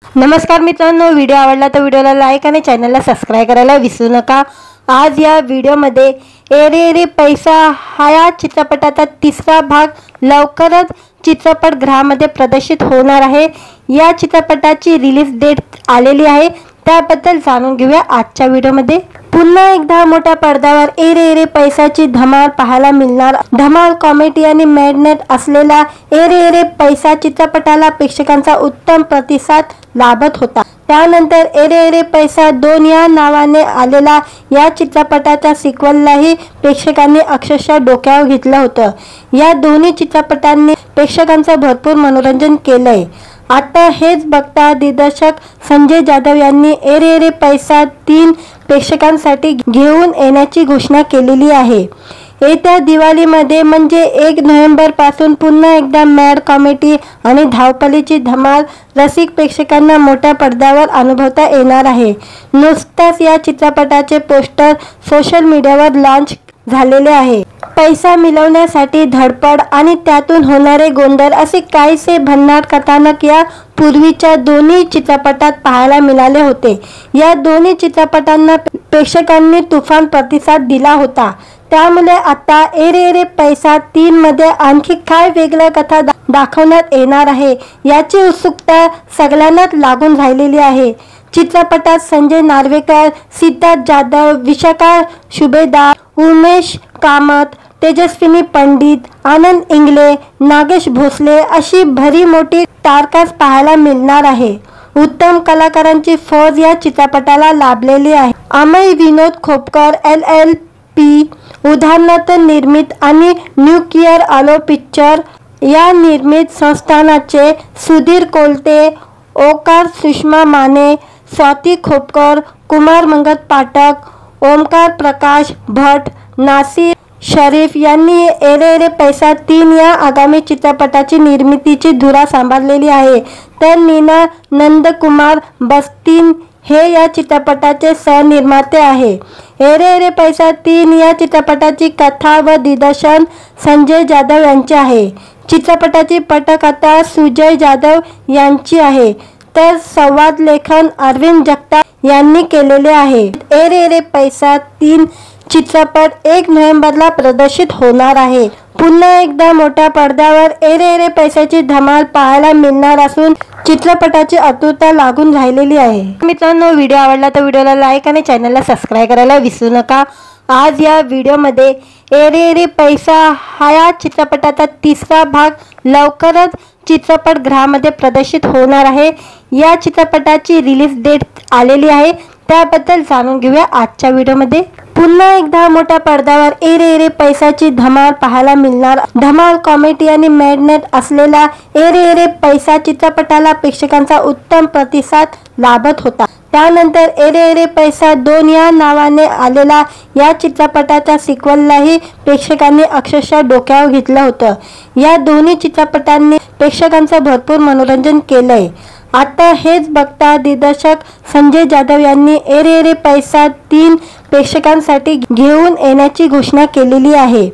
नमस्कार मित्रांनो, व्हिडिओ आवडला तर व्हिडिओला लाईक आणि चॅनलला सबस्क्राइब करायला विसरू नका। आज या व्हिडिओमध्ये ए रे रे पैसा हा या चित्रपटाचा तिसरा भाग लवकरच चित्रपटगृहामध्ये प्रदर्शित होणार आहे। या चित्रपटाची रिलीज डेट आलेली आहे, त्याबद्दल जाणून घेऊया आजच्या व्हिडिओमध्ये। पुन्हा एकदा मोठ्या पडद्यावर ए रे रे पैसाची धमाल पाहायला मिळणार। धमाल कॉमेडी आणि मॅडनेस असलेला ए रे रे पैसा चित्रपटाला प्रेक्षकांचा उत्तम प्रतिसाद लाभत होता। त्यानंतर ए रे रे पैसा 2 या नावाने आलेला या चित्रपटाच्या सिक्वललाही प्रेक्षकांनी अक्षरशः डोक्यावर घेतलं होतं। या दोन्ही चित्रपटांनी प्रेक्षकांचं भरपूर मनोरंजन केलंय। आता हेच बघता दिग्दर्शक संजय जाधव यांनी ए रे रे पैसा 3 प्रेक्षकांसाठी घेऊन येण्याची घोषणा केलेली आहे। येत्या दिवाळीमध्ये म्हणजे 1 नोव्हेंबर पासून पुन्हा एकदा मॅड कॉमेडी आणि धावपळीची धमाल रसिक प्रेक्षकांना मोठ्या पडद्यावर अनुभवता येणार आहे। नुकताच या चित्रपटाचे पोस्टर सोशल मीडियावर लॉन्च झालेले आहे। पैसा मिळवण्यासाठी धडपड आणि त्यातून होणारे गोंधळ असे काहीसे भन्नाट कथानक या पूर्वीच्या दोन्ही चित्रपटात पाहायला मिळाले होते। या दोन्ही चित्रपटांना प्रेक्षकांनी तुफान प्रतिसाद दिला होता। त्यामुळे आता ए रे रे पैसा 3 मध्ये आणखी काय वेगळ्या कथा दाखवण्यात येणार आहे याची उत्सुकता सगळ्यांनाच लागून राहिलेली आहे। चित्रपटात संजय नार्वेकर, सिद्धार्थ जाधव, विशाखा सुभेदार, उमेश कामत, तेजस्विनी पंडित, आनंद इंगले, नागेश भोसले अशी भरी मोठी तारकास पाहायला मिळणार आहे। उत्तम कलाकारांची फौज या चित्रपटाला लाभलेली आहे। अमय विनोद खोपकर LLP उदाहरणार्थ निर्मित आणि न्यूक्लिअर आलो पिक्चर या निर्मित संस्थानाचे सुधीर कोलते, ओकार सुषमा माने, स्वाती खोपकर, कुमार मंगत पाठक, ओमकार प्रकाश भट, नासिर शरीफ यांनी ए रे रे पैसा 3 या आगामी चित्रपटाची निर्मितीची धुरा सांभाळलेली आहे। तर नीना नंदकुमार बस्तीन हे या चित्रपटाचे सहनिर्माते आहे। ए रे रे पैसा 3 या चित्रपटाची कथा व दिग्दर्शन संजय जाधव यांचे आहे। चित्रपटाची पटकथा सुजय जाधव यांची आहे, तर संवाद लेखन अरविंद जगताप यांनी केलेले आहे। ए रे रे पैसा 3 चित्रपट 1 नोव्हेंबरला प्रदर्शित होणार आहे। पुन्हा एकदा मोठ्या पडद्यावर ए रे रे पैसाची धमाल पाहायला मिळणार असून चित्रपटाची आतुरता लागून राहिलेली आहे। मित्रांनो, व्हिडिओ आवडला तर व्हिडिओला लाईक आणि चॅनलला सबस्क्राइब करायला विसरू नका। आज या व्हिडिओमध्ये ए रे रे पैसा हा या चित्रपटाचा तिसरा भाग लवकरच चित्रपटगृहामध्ये प्रदर्शित होणार आहे। या चित्रपटाची रिलीज डेट आलेली आहे, त्याबद्दल जाणून घेऊया आजच्या व्हिडिओमध्ये। पुन्हा एकदा मोठ्या पडद्यावर ए रे रे पैसाची धमाल पाहायला मिळणार। धमाल कॉमेडी आणि मॅडनेस असलेला ए रे रे पैसा चित्रपटाला प्रेक्षकांचा उत्तम प्रतिसाद लाभत होता। त्यानंतर ए रे रे पैसा 2 या नावाने आलेला या चित्रपटाच्या सिक्वललाही प्रेक्षकांनी अक्षरशः डोक्यावर घेतलं होतं। या दोन्ही चित्रपटांनी प्रेक्षकांचं भरपूर मनोरंजन केलंय। आता हेच बघता दिग्दर्शक संजय जाधव यांनी ए रे रे पैसा 3 प्रेक्षकांसाठी घेऊन येण्याची घोषणा केलेली आहे।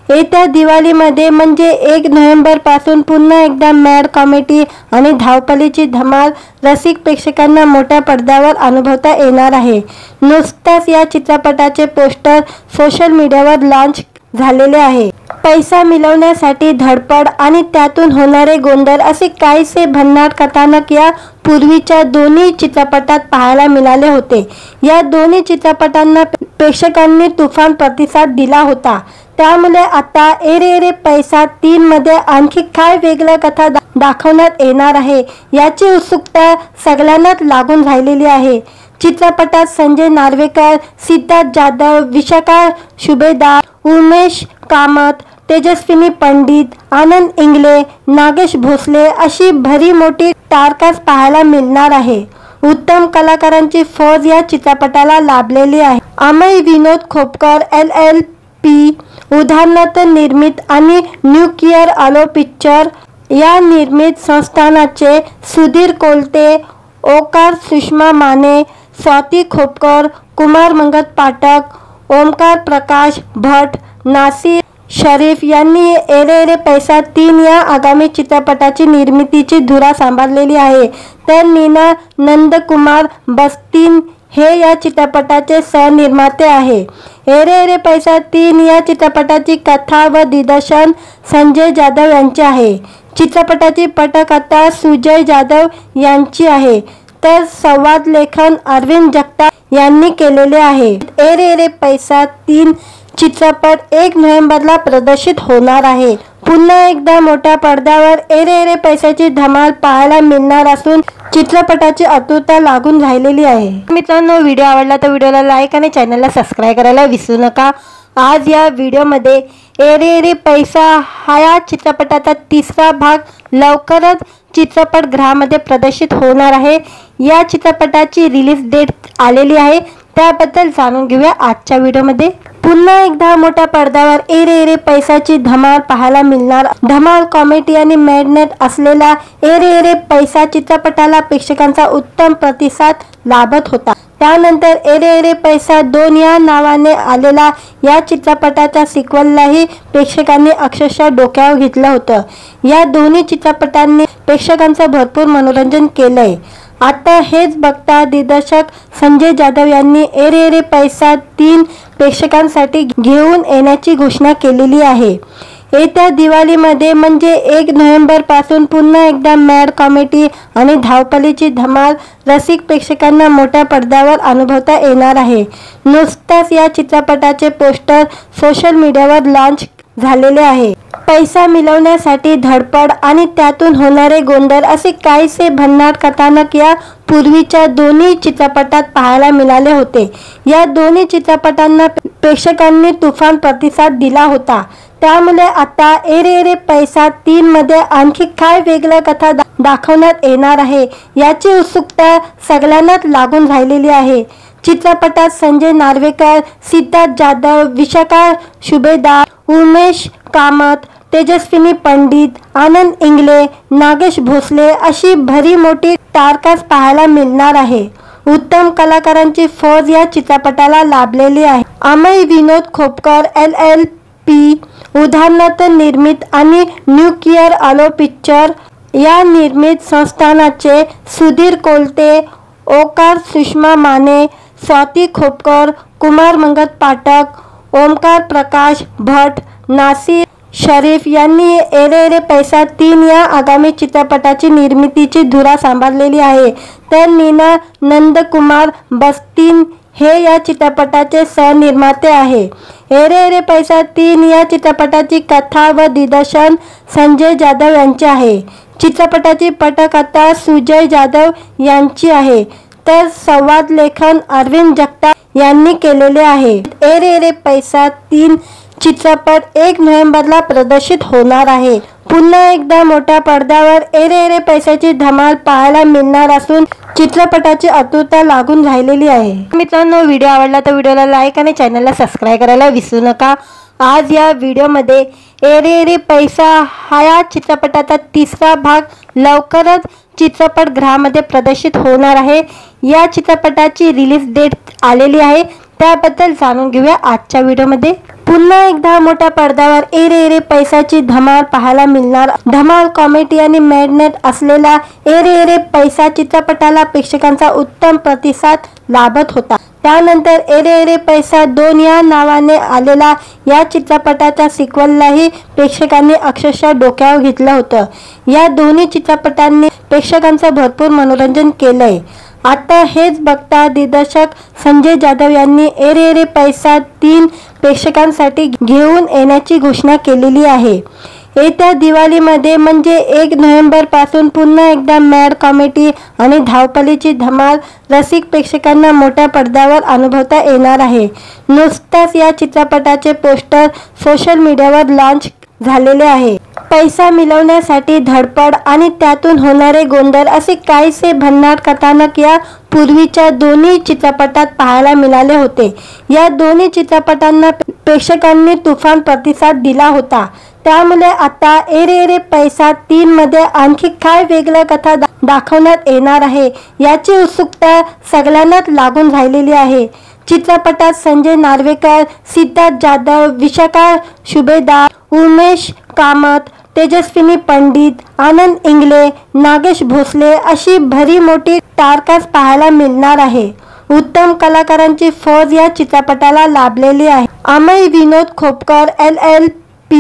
येत्या दिवाळीमध्ये म्हणजे 1 नोव्हेंबर पासून पुन्हा एकदा मॅड कॉमेडी आणि धावपळीची धमाल रसिक प्रेक्षकांना मोठ्या पडद्यावर अनुभवता येणार आहे। नुकताच या चित्रपटाचे पोस्टर सोशल मीडियावर लॉन्च झालेले आहे। पैसा मिळवण्यासाठी धडपड आणि त्यातून होणारे गोंधळ असे काहीसे भन्नाट कथानक या पूर्वीच्या दोन्ही चित्रपटात पाहायला मिळाले होते। या दोन्ही चित्रपटांना प्रेक्षकांनी तुफान प्रतिसाद दिला होता। त्यामुळे आता ए रे रे पैसा 3 मध्ये आणखी काय वेगळ्या कथा दाखवण्यात येणार आहे याची उत्सुकता सगळ्यांनाच लागून राहिलेली आहे। चित्रपटात संजय नार्वेकर, सिद्धार्थ जाधव, विशाखा सुभेदार, उमेश कामत, तेजस्विनी पंडित, आनंद इंगले, नागेश भोसले अशी भरी मोठी तारकास पाहायला मिळणार आहे। उत्तम कलाकारांची फौज या चित्रपटाला लाभलेली आहे। अमय विनोद खोपकर LLP उदाहरणार्थ निर्मित आणि न्यूक्लिअर आलो पिक्चर या निर्मित संस्थानाचे सुधीर कोलते, ओकार सुषमा माने, स्वाती खोपकर, कुमार मंगत पाठक, ओमकार प्रकाश भट, नासिर शरीफ यांनी एरे एरे पैसा 3 या आगामी चित्रपटाची निर्मितीची धुरा सांभाळलेली आहे, तर नीना नंदकुमार बस्तीन हे या चित्रपटाचे सहनिर्माते आहे। एरे एरे पैसा 3 या चित्रपटाची कथा व दिग्दर्शन संजय जाधव यांचे आहे। चित्रपटाची पटकथा सुजय जाधव यांची आहे, तर संवाद लेखन अरविंद जगताप यांनी केलेले आहे। एरे एरे पैसा 3 चित्रपट 1 नोव्हेंबरला प्रदर्शित होणार आहे। पुन्हा एकदा मोठ्या पडद्यावर एरे एरे पैशाची धमाल पाहायला मिळणार असून चित्रपटाची आतुरता लागून राहिलेली आहे। मित्रांनो, व्हिडिओ आवडला तर व्हिडिओला लाईक आणि चॅनलला सबस्क्राईब करायला विसरू नका। आज या व्हिडिओमध्ये एरे एरे पैसा हा या चित्रपटाचा 3रा भाग लवकरच चित्रपटगृहामध्ये प्रदर्शित होणार आहे। या चित्रपटाची रिलीज डेट आलेली आहे, त्याबद्दल जाणून घेऊया आजच्या व्हिडिओमध्ये। पुन्हा एकदा मोठ्या पडद्यावर एरे एरे पैसाची धमाल पाहायला मिळणार। धमाल कॉमेडी आणि मॅडनेस असलेला एरे एरे पैसा चित्रपटाला प्रेक्षकांचा उत्तम प्रतिसाद लाभत होता। त्यानंतर एरे एरे पैसा 2 या नावाने आलेला या चित्रपटाच्या सिक्वललाही प्रेक्षकांनी अक्षरशः डोक्यावर घेतलं होतं। या दोन्ही चित्रपटांनी प्रेक्षकांचं भरपूर मनोरंजन केलंय। आता हेच बघता दिग्दर्शक संजय जाधव यांनी एरे एरे पैसा 3 प्रेक्षकांसाठी घेऊन येण्याची घोषणा केलेली आहे। येत्या दिवाळीमध्ये म्हणजे 1 नोव्हेंबर पासून पुन्हा एकदा मॅड कॉमेडी आणि धावपळीची धमाल रसिक प्रेक्षकांना मोठ्या पडद्यावर अनुभवता येणार आहे। नुकताच या चित्रपटाचे पोस्टर सोशल मीडियावर लॉन्च झालेले आहे। पैसा मिळवण्यासाठी धडपड आणि त्यातून होणारे गोंधळ असे काहीसे भन्नाट कथानक या पूर्वीच्या दोन्ही चित्रपटात पाहायला मिळाले होते। या दोन्ही चित्रपटांना प्रेक्षकांनी तुफान प्रतिसाद दिला होता, त्यामुळे आता एरे एरे पैसा 3 मध्ये आणखी काय वेगळं कथा दाखवण्यात येणार आहे याची उत्सुकता सगळ्यांनाच लागून राहिलेली आहे। चित्रपटात संजय नार्वेकर, सिद्धार्थ जाधव, विशाखा सुभेदार, उमेश कामत, तेजस्विनी पंडित, आनंद इंगले, नागेश भोसले अशी भरी मोठी स्टारकास्ट पाहायला मिळणार आहे। उत्तम कलाकारांची फौज या चित्रपटाला लाभलेली आहे। अमय विनोद खोपकर LLP उदाहरणार्थ निर्मित आणि न्यूक्लिअर आलो पिक्चर या निर्मित संस्थानाचे सुधीर कोलते, ओकार सुषमा माने, स्वाती खोपकर, कुमार मंगत पाठक, ओमकार प्रकाश भट, नासिर शरीफ यांनी एरे एरे पैसा 3 या आगामी चित्रपटाची निर्मितीची धुरा सांभाळलेली आहे, तर नीना नंदकुमार बस्तीन हे या चित्रपटाचे सहनिर्माते आहे। एरे एरे पैसा 3 या चित्रपटाची कथा व दिग्दर्शन संजय जाधव यांचे आहे। चित्रपटाची पटकथा सुजय जाधव यांची आहे, तर संवाद लेखन अरविंद जगताप यांनी केलेले आहे। एरे एरे पैसा 3 चित्रपट 1 नोव्हेंबरला प्रदर्शित होणार आहे। पुन्हा एकदा मोठ्या पडद्यावर एरे एरे पैशाची धमाल पाहायला मिळणार असून चित्रपटाची आतुरता लागून राहिलेली आहे। मित्रांनो, व्हिडिओ आवडला तर व्हिडिओला लाईक आणि चॅनलला सबस्क्राईब करायला विसरू नका। आज या व्हिडिओमध्ये एरे एरे पैसा हा या चित्रपटाचा 3रा भाग लवकरच चित्रपटगृहामध्ये प्रदर्शित होणार आहे। या चित्रपटाची रिलीज डेट आलेली आहे, त्याबद्दल जाणून घेऊया आजच्या व्हिडिओमध्ये। पुन्हा एकदा मोठ्या पडद्यावर एरे एरे पैसाची धमाल पाहायला मिळणार। धमाल कॉमेडी आणि मॅडनेस असलेला एरे एरे पैसा चित्रपटाला प्रेक्षकांचा उत्तम प्रतिसाद लाभत होता। त्यानंतर एरे एरे पैसा 2 या नावाने आलेला या चित्रपटाच्या सिक्वललाही प्रेक्षकांनी अक्षरशः डोक्यावर घेतलं होतं। या दोन्ही चित्रपटांनी प्रेक्षकांचं भरपूर मनोरंजन केलंय। आता हेच बघता दिग्दर्शक संजय जाधव यांनी एरे एरे पैसा 3 प्रेक्षकांसाठी घेऊन येण्याची घोषणा केलेली आहे। येत्या दिवाळीमध्ये म्हणजे 1 नोव्हेंबर पासून पुन्हा एकदा मॅड कॉमेडी आणि धावपळीची धमाल रसिक प्रेक्षकांना मोठ्या पडद्यावर अनुभवता येणार आहे। नुकताच या चित्रपटाचे पोस्टर सोशल मीडियावर लॉन्च झालेले आहे। पैसा मिळवण्यासाठी धडपड आणि त्यातून होणारे गोंधळ असे काहीसे भन्नाट कथानक या पूर्वीच्या दोन्ही चित्रपटात पाहायला मिळाले होते। या दोन्ही चित्रपटांना प्रेक्षकांनी तुफान प्रतिसाद दिला होता, त्यामुळे आता एरे एरे पैसा 3 मध्ये आणखी काय वेगळं कथा दाखवण्यात येणार आहे याची उत्सुकता सगळ्यांनाच लागून राहिलेली आहे। चित्रपटात संजय नार्वेकर, सिद्धार्थ जाधव, विशाखा सुभेदार, उमेश कामत, तेजस्विनी पंडित, आनंद इंगले, नागेश भोसले अशी भरी मोठी स्टारकास्ट पाहायला मिळणार आहे. उत्तम कलाकारांची फौज या चित्रपटाला लाभलेली आहे. अमय विनोद खोपकर LLP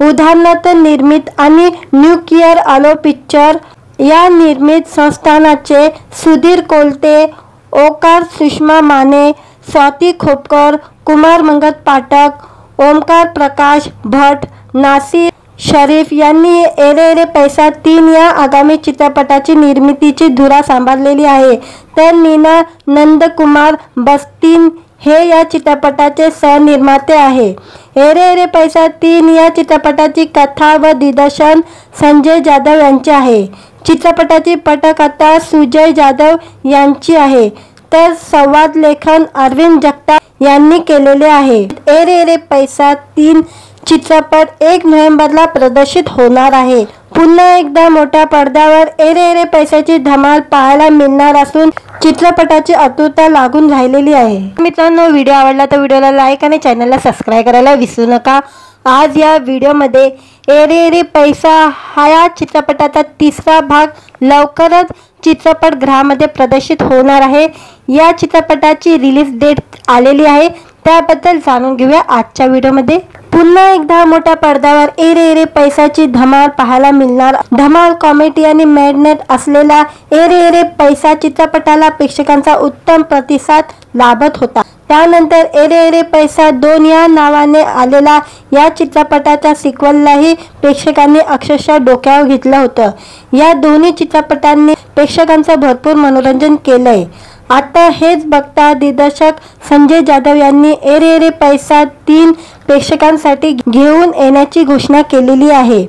उदाहरणार्थ निर्मित आणि न्यूक्लिअर आलो पिक्चर या निर्मित संस्थानाचे सुधीर कोलते, ओकार सुषमा माने, स्वाती खोपकर, कुमार मंगत पाठक, ओमकार प्रकाश भट, नासिर शरीफ यांनी एरे एरे पैसा 3 या आगामी चित्रपटाची निर्मितीची धुरा सांभाळलेली आहे. तर नीना नंदकुमार बस्तीन हे या चित्रपटाचे सहनिर्माते आहे. एरे एरे पैसा 3 या चित्रपटाची कथा व दिग्दर्शन संजय जाधव यांचे आहे. चित्रपटाची पटकथा सुजय जाधव यांची आहे, तर संवाद लेखन अरविंद जगताप यांनी केलेले आहे. एरे एरे पैसा 3 चित्रपट 1 नोव्हेंबरला प्रदर्शित होणार आहे. पुन्हा एकदा मोठ्या पडद्यावर एरे एरे पैशाची धमाल पाहायला मिळणार असून चित्रपटाची आतुरता लागून राहिलेली आहे. मित्रांनो, व्हिडिओ आवडला तर व्हिडिओला लाईक आणि चॅनलला सबस्क्राईब करायला विसरू नका. आज या व्हिडिओमध्ये एरे एरे पैसा हा या चित्रपटाचा 3रा भाग लवकरच चित्रपटगृहामध्ये प्रदर्शित होणार आहे. या चित्रपटाची रिलीज डेट आलेली आहे, त्याबद्दल जाणून घेऊया आजच्या व्हिडिओमध्ये. पुन्हा एकदा मोठ्या पडद्यावर एरे एरे पैसाची धमाल पाहायला मिळणार. धमाल कॉमेडी आणि मॅडनेस असलेला एरे एरे पैसा चित्रपटाला प्रेक्षकांचा उत्तम प्रतिसाद लाभत होता. त्यानंतर एरे एरे पैसा 2 या नावाने आलेला या चित्रपटाच्या सिक्वललाही प्रेक्षकांनी अक्षरशः डोक्यावर घेतलं होतं. या दोन्ही चित्रपटांनी प्रेक्षकांचं भरपूर मनोरंजन केलंय. आता हेच बघता दिग्दर्शक संजय जाधव यांनी एरे एरे पैसा 3 प्रेक्षकांसाठी घेऊन येण्याची घोषणा केलेली आहे.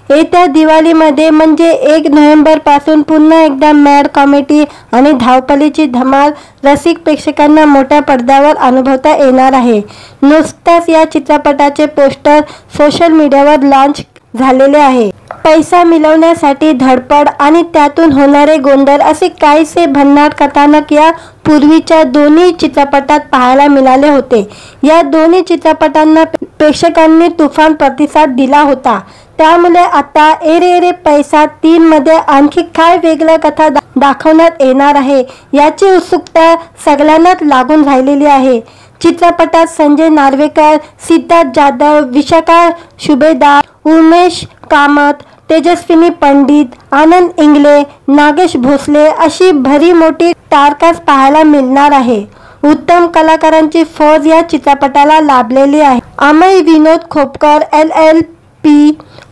येत्या दिवाळीमध्ये म्हणजे 1 नोव्हेंबर पासून पुन्हा एकदा मॅड कॉमेडी आणि धावपळीची धमाल रसिक प्रेक्षकांना मोठ्या पडद्यावर अनुभवता येणार आहे. नुकताच या चित्रपटाचे पोस्टर सोशल मीडियावर लॉन्च झालेले आहे. पैसा मिळवण्यासाठी धडपड आणि त्यातून होणारे गोंधळ असे काहीसे भन्नाट कथानक या पूर्वीच्या दोन्ही चित्रपटात पाहायला मिळाले होते. या दोन्ही चित्रपटांना प्रेक्षकांनी तुफान प्रतिसाद दिला होता. त्यामुळे आता एरे एरे पैसा 3 मध्ये आणखी काय वेगळं कथा दाखवण्यात येणार आहे याची उत्सुकता सगळ्यांनाच लागून राहिलेली आहे. चित्रपटात संजय नार्वेकर, सिद्धार्थ जाधव, विशाखा सुभेदार, उमेश कामत, तेजस्विनी पंडित, आनंद इंगले, नागेश भोसले अशी भरी मोठी स्टारकास्ट पाहायला मिळणार आहे. उत्तम कलाकारांची फौज या चित्रपटाला लाभलेली आहे. अमय विनोद खोपकर LLP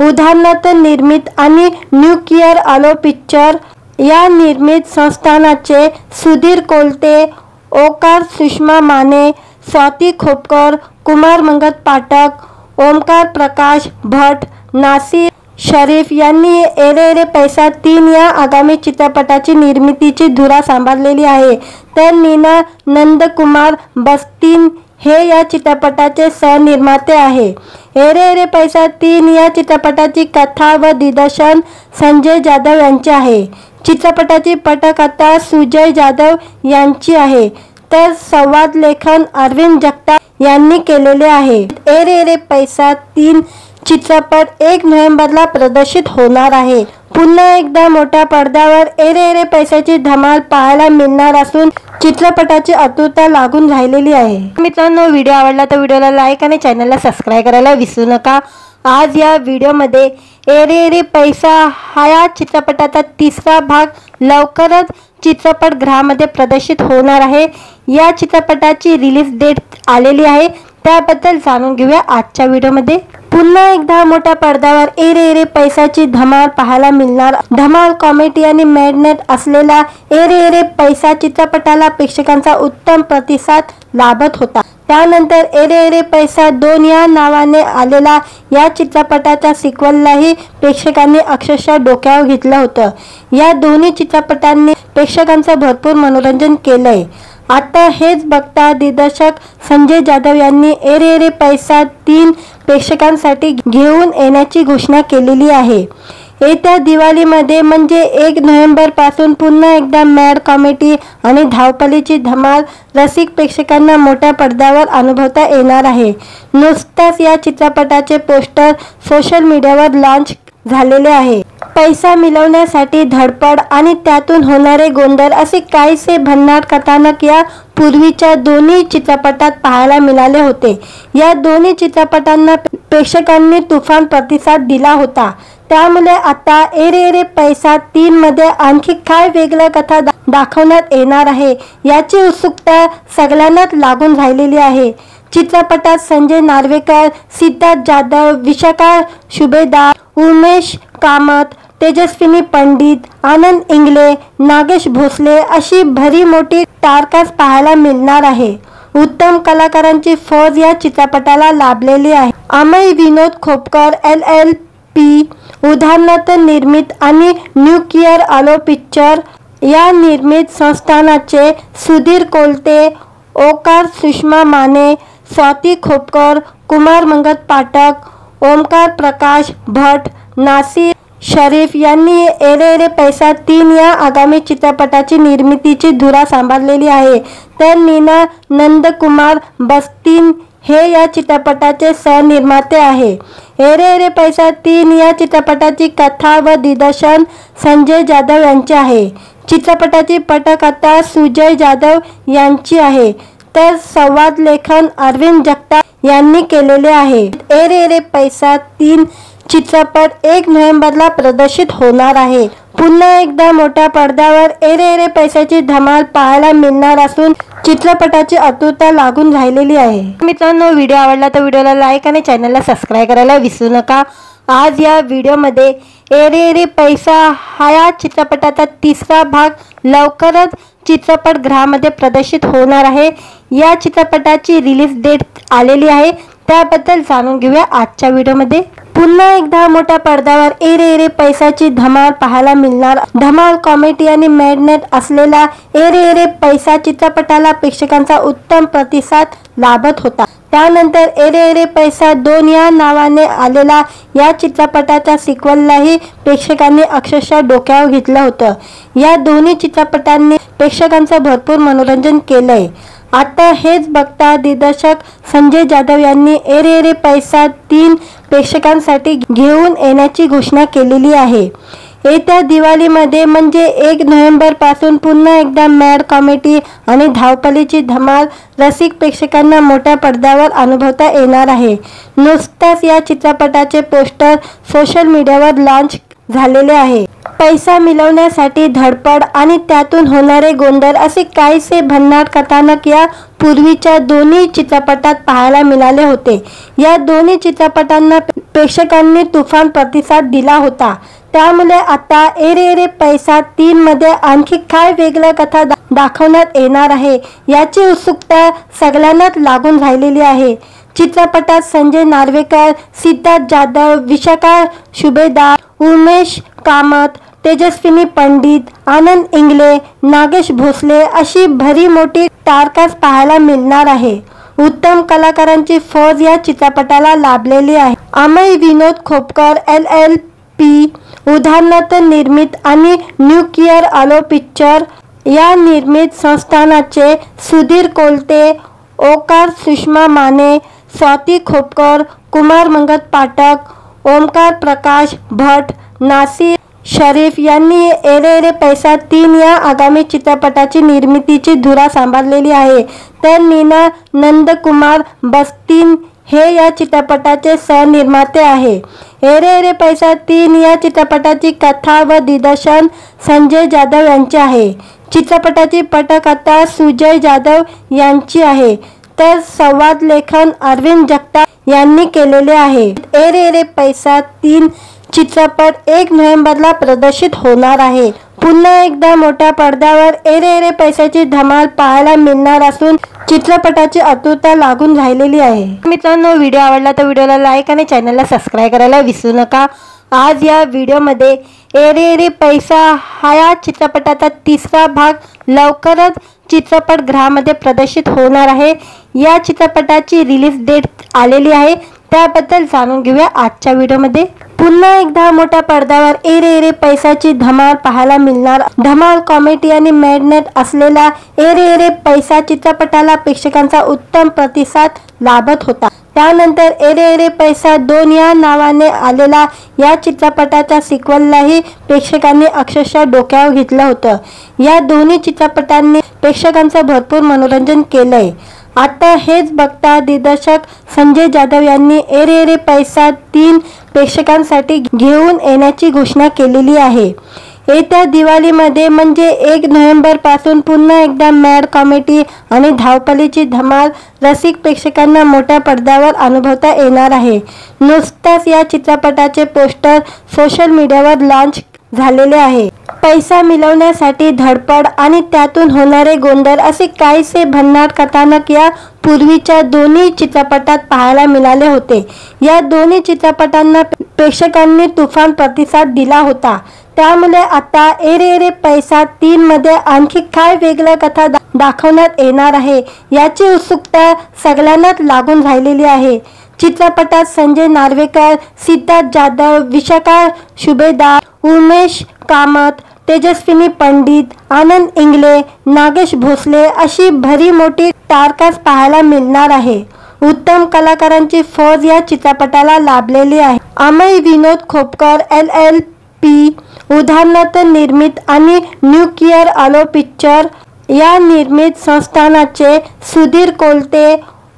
उदाहरणार्थ निर्मित आणि न्यूक्लिअर आलो पिक्चर या निर्मित संस्थानाचे सुधीर कोलते, ओकार सुषमा माने, स्वाती खोपकर, कुमार मंगत पाठक, ओमकार प्रकाश भट, नासिर शरीफ यांनी एरे एरे पैसा 3 या आगामी चित्रपटाची निर्मितीची धुरा सांभाळलेली आहे. तर नीना नंदकुमार बस्तीन हे या चित्रपटाचे सहनिर्माते आहे. एरे एरे पैसा 3 या चित्रपटाची कथा व दिग्दर्शन संजय जाधव यांचे आहे. चित्रपटाची पटकथा सुजय जाधव यांची आहे, तर संवाद लेखन अरविंद जगताप यांनी केलेले आहे. एरे एरे पैसा 3 चित्रपट 1 नोव्हेंबरला प्रदर्शित होणार आहे. पुन्हा एकदा मोठ्या पडद्यावर एरे एरे पैशाची धमाल पाहायला मिळणार असून चित्रपटाची आतुरता लागून राहिलेली आहे. मित्रांनो, व्हिडिओ आवडला तर व्हिडिओला लाईक आणि चॅनलला सबस्क्राईब करायला विसरू नका. आज या व्हिडिओमध्ये एरे एरे पैसा हा या चित्रपटाचा 3रा भाग लवकरच चित्रपटगृहामध्ये प्रदर्शित होणार आहे. या चित्रपटाची रिलीज डेट आलेली आहे, त्याबद्दल जाणून घेऊया आजच्या व्हिडिओमध्ये. पुन्हा एकदा मोठ्या पडद्यावर एरे एरे पैसाची धमाल पाहायला मिळणार. धमाल कॉमेडी आणि मॅडनेस असलेला एरे एरे पैसा चित्रपटाला प्रेक्षकांचा उत्तम प्रतिसाद लाभत होता. त्यानंतर एरे एरे पैसा 2 या नावाने आलेला या चित्रपटाच्या सिक्वललाही प्रेक्षकांनी अक्षरशः डोक्यावर घेतलं होतं. या दोन्ही चित्रपटांनी प्रेक्षकांचं भरपूर मनोरंजन केलंय. आता हेच बघता दिग्दर्शक संजय जाधव यांनी एरे एरे पैसा 3 प्रेक्षकांसाठी घेऊन येण्याची घोषणा केलेली आहे. येत्या दिवाळीमध्ये म्हणजे 1 नोव्हेंबर पासून पुन्हा एकदा मॅड कॉमेडी आणि धावपळीची धमाल रसिक प्रेक्षकांना मोठ्या पडद्यावर अनुभवता येणार आहे। नुकताच या चित्रपटाचे पोस्टर सोशल मीडियावर लॉन्च झालेले आहे। पैसा मिळवण्यासाठी धडपड आणि त्यातून होणारे गोंधळ असे काहीसे भन्नाट कथानक या पूर्वीच्या दोन्ही चित्रपटात पाहायला मिळाले होते। या दोन्ही चित्रपटांना प्रेक्षकांनी तुफान प्रतिसाद दिला होता। त्यामुळे आता एरे एरे पैसा 3 मध्ये आणखी काय वेगळी कथा दाखवण्यात येणार आहे याची उत्सुकता सगळ्यांनाच लागून राहिलेली आहे। चित्रपटात संजय नार्वेकर, सिद्धार्थ जाधव, विशाखा सुभेदार, उमेश कामत, तेजस्विनी पंडित, आनंद इंगले, नागेश भोसले अशी भरी मोठी स्टारकास्ट पाहायला मिळणार आहे। उत्तम कलाकारांची फौज या चित्रपटाला लाभलेली आहे। अमय विनोद खोपकर LLP उदाहरणार्थ निर्मित आणि न्यूक्लिअर आलो पिक्चर या निर्मित संस्थानाचे सुधीर कोलते, ओकार सुषमा माने, स्वाती खोपकर, कुमार मंगत पाठक, ओमकार प्रकाश भट, नासिर शरीफ यांनी एरे एरे पैसा 3 या आगामी चित्रपटाची निर्मितीची धुरा सांभाळलेली आहे। तर नीना नंदकुमार बस्तीन हे या चित्रपटाचे सहनिर्माते आहे। एरे एरे पैसा 3 या चित्रपटाची कथा व दिग्दर्शन संजय जाधव यांचे आहे। चित्रपटाची पटकथा सुजय जाधव यांची आहे, तर संवाद लेखन अरविंद जगताप यांनी केलेले आहे। एरे एरे पैसा 3 चित्रपट 1 नोव्हेंबरला प्रदर्शित होणार आहे। पुन्हा एकदा मोठ्या पडद्यावर एरे एरे पैशाची धमाल पाहायला मिळणार असून चित्रपटाची आतुरता लागून राहिलेली आहे। मित्रांनो, व्हिडिओ आवडला तर व्हिडिओला लाईक आणि चॅनलला सबस्क्राईब करायला विसरू नका। आज या व्हिडिओमध्ये एरे एरे पैसा हा या चित्रपटाचा 3रा भाग लवकरच चित्रपटगृहामध्ये प्रदर्शित होणार आहे। या चित्रपटाची रिलीज डेट आलेली आहे, त्याबद्दल जाणून घेऊया आजच्या व्हिडिओमध्ये। पुन्हा एकदा मोठ्या पडद्यावर एरे एरे पैसाची धमाल पाहायला मिळणार। धमाल कॉमेडी आणि मॅडनेस असलेला एरे एरे पैसा चित्रपटाला प्रेक्षकांचा उत्तम प्रतिसाद लाभत होता। त्यानंतर एरे एरे पैसा 2 या नावाने आलेला या चित्रपटाच्या सिक्वललाही प्रेक्षकांनी अक्षरशः डोक्यावर घेतलं होतं। या दोन्ही चित्रपटांनी प्रेक्षकांचं भरपूर मनोरंजन केलंय। आता हेच बघता दिग्दर्शक संजय जाधव यांनी एरे एरे पैसा 3 प्रेक्षकांसाठी घेऊन येण्याची घोषणा केलेली आहे। येत्या दिवाळीमध्ये म्हणजे 1 नोव्हेंबर पासून पुन्हा एकदा मॅड कॉमेडी आणि धावपळीची धमाल रसिक प्रेक्षकांना मोठ्या पडद्यावर अनुभवता येणार आहे। नुकताच या चित्रपटाचे पोस्टर सोशल मीडियावर लॉन्च झालेले आहे। पैसा मिळवण्यासाठी धडपड आणि त्यातून होणारे गोंधळ असे काहीसे भन्नाट कथानक या पूर्वीच्या दोन्ही चित्रपटात पाहायला मिळाले होते। या दोन्ही चित्रपटांना प्रेक्षकांनी तुफान प्रतिसाद दिला होता। त्यामुळे आता एरे एरे पैसा 3 मध्ये आणखी काय वेगळी कथा दाखवण्यात येणार आहे याची उत्सुकता सगळ्यांनाच लागून राहिलेली आहे। चित्रपटात संजय नार्वेकर, सिद्धार्थ जाधव, विशाखा सुभेदार, उमेश कामत, तेजस्विनी पंडित, आनंद इंगले, नागेश भोसले अशी भरी मोठी स्टारकास्ट पाहायला मिळणार आहे। उत्तम कलाकारांची फौज या चित्रपटाला लाभलेली आहे। अमय विनोद खोपकर LLP उदाहरणार्थ निर्मित आणि न्यूक्लिअर आलो पिक्चर या निर्मित संस्थानाचे सुधीर कोलते, ओकार सुषमा माने, स्वाती खोपकर, कुमार मंगत पाठक, ओमकार प्रकाश भट, नासिर शरीफ यांनी एरे एरे पैसा 3 या आगामी चित्रपटाची निर्मितीची धुरा सांभाळलेली आहे। तर नीना नंदकुमार बस्तीन हे या चित्रपटाचे सहनिर्माते आहे। एरे एरे पैसा 3 या चित्रपटाची कथा व दिग्दर्शन संजय जाधव यांचे आहे। चित्रपटाची पटकथा सुजय जाधव यांची आहे, तर संवाद लेखन अरविंद जगताप यांनी केलेले आहे। एरे एरे पैसा 3 चित्रपट 1 नोव्हेंबरला प्रदर्शित होणार आहे। पुन्हा एकदा मोठ्या पडद्यावर एरे एरे पैशाची धमाल पाहायला मिळणार असून चित्रपटाची आतुरता लागून राहिलेली आहे। मित्रांनो, व्हिडिओ आवडला तर व्हिडिओला लाईक आणि चॅनलला सबस्क्राईब करायला विसरू नका। आज या व्हिडिओमध्ये एरे एरे पैसा हा या चित्रपटाचा 3रा भाग लवकरच चित्रपटगृहामध्ये प्रदर्शित होणार आहे। या चित्रपटाची रिलीज डेट आलेली आहे, त्याबद्दल जाणून घेऊया आजच्या व्हिडिओमध्ये। पुन्हा एकदा मोठ्या पडद्यावर एरे एरे पैसाची धमाल पाहायला मिळणार। धमाल कॉमेडी आणि मॅडनेस असलेला एरे एरे पैसा चित्रपटाला प्रेक्षकांचा उत्तम प्रतिसाद लाभत होता। त्यानंतर एरे एरे पैसा 2 या नावाने आलेला या चित्रपटाच्या सिक्वललाही प्रेक्षकांनी अक्षरशः डोक्यावर घेतलं होतं। या दोन्ही चित्रपटांनी प्रेक्षकांचं भरपूर मनोरंजन केलंय। आता हेच बघता दिग्दर्शक संजय जाधव यांनी एरे एरे पैसा 3 प्रेक्षकांसाठी घेऊन येण्याची घोषणा केलेली आहे। येत्या दिवाळीमध्ये म्हणजे 1 नोव्हेंबर पासून पुन्हा एकदा मॅड कॉमेडी आणि धावपळीची धमाल रसिक प्रेक्षकांना मोठ्या पडद्यावर अनुभवता येणार आहे। नुकताच या चित्रपटाचे पोस्टर सोशल मीडियावर लॉन्च झालेले आहे। पैसा मिळवण्यासाठी धडपड आणि त्यातून होणारे गोंधळ असे काहीसे भन्नाट कथानक या पूर्वीच्या दोन्ही चित्रपटात पाहायला मिळाले होते। या दोन्ही चित्रपटांना प्रेक्षकांनी तुफान प्रतिसाद दिला होता। त्यामुळे आता एरे एरे पैसा 3 मध्ये आणखी काय वेगळं कथा दाखवण्यात येणार आहे याची उत्सुकता सगळ्यांनाच लागून राहिलेली आहे। चित्रपटात संजय नार्वेकर, सिद्धार्थ जाधव, विशाखा सुभेदार, उमेश कामत, तेजस्विनी पंडित, आनंद इंगले, नागेश भोसले अशी भरी मोठी स्टारकास्ट पाहायला मिळणार आहे। उत्तम कलाकारांची फौज या चित्रपटाला लाभलेली आहे। अमय विनोद खोपकर LLP उदाहरणार्थ निर्मित आणि न्यूक्लिअर आलो पिक्चर या निर्मित संस्थानाचे सुधीर कोलते,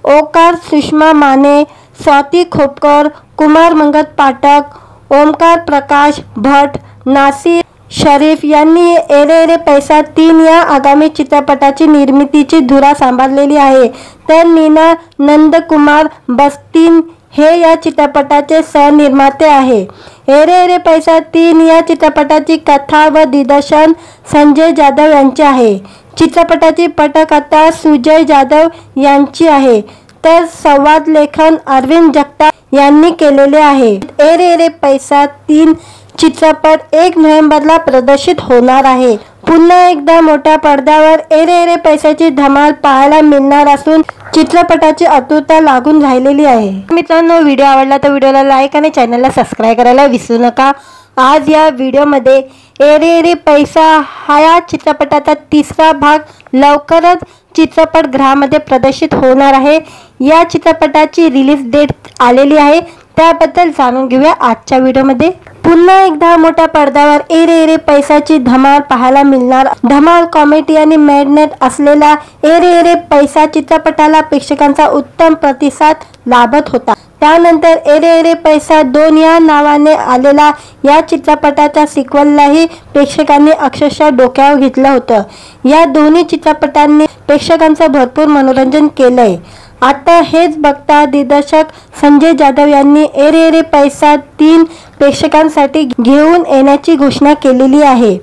ओकार सुषमा माने, स्वाती खोपकर, कुमार मंगत पाठक, ओमकार प्रकाश भट, नासिर शरीफ यांनी एरे एरे पैसा 3 या आगामी चित्रपटाची निर्मितीची धुरा सांभाळलेली आहे। तर नीना नंदकुमार बस्तीन हे या चित्रपटाचे सहनिर्माते आहे। एरे एरे पैसा 3 या चित्रपटाची कथा व दिग्दर्शन संजय जाधव यांचे आहे। चित्रपटाची पटकथा सुजय जाधव यांची आहे तर संवाद लेखन अरविंद जगताप यांनी केलेले आहे। एरे एरे पैसा 3 चित्रपट 1 नोव्हेंबरला प्रदर्शित होणार आहे। पुन्हा एकदा मोठ्या पडद्यावर एरे एरे पैशाची धमाल पाहायला मिळणार असून चित्रपटाची आतुरता लागून राहिलेली आहे। मित्रांनो, व्हिडिओ आवडला तर व्हिडिओला लाईक आणि चॅनलला सबस्क्राईब करायला विसरू नका। आज या व्हिडिओमध्ये एरे एरे पैसा हा चित्रपटाचा 3रा भाग लवकरच चित्रपटगृहामध्ये प्रदर्शित होणार आहे। या चित्रपटाची रिलीज डेट आलेली आहे, त्याबद्दल जाणून घेऊया आजच्या व्हिडिओमध्ये। पुन्हा एकदा मोठ्या पडद्यावर एरे एरे पैसाची धमाल पाहायला मिळणार। धमाल कॉमेडी आणि मॅडनेस असलेला एरे एरे पैसा चित्रपटाला प्रेक्षकांचा उत्तम प्रतिसाद लाभत होता। त्यानंतर एरे एरे पैसा 2 या नावाने आलेला या चित्रपटाच्या सिक्वललाही प्रेक्षकांनी अक्षरशः डोक्यावर घेतलं होतं। या दोन्ही चित्रपटांनी प्रेक्षकांचं भरपूर मनोरंजन केलंय। आता हेच बघता दिग्दर्शक संजय जाधव यांनी एरे एरे पैसा 3 प्रेक्षकांसाठी घेऊन येण्याची घोषणा केलेली आहे।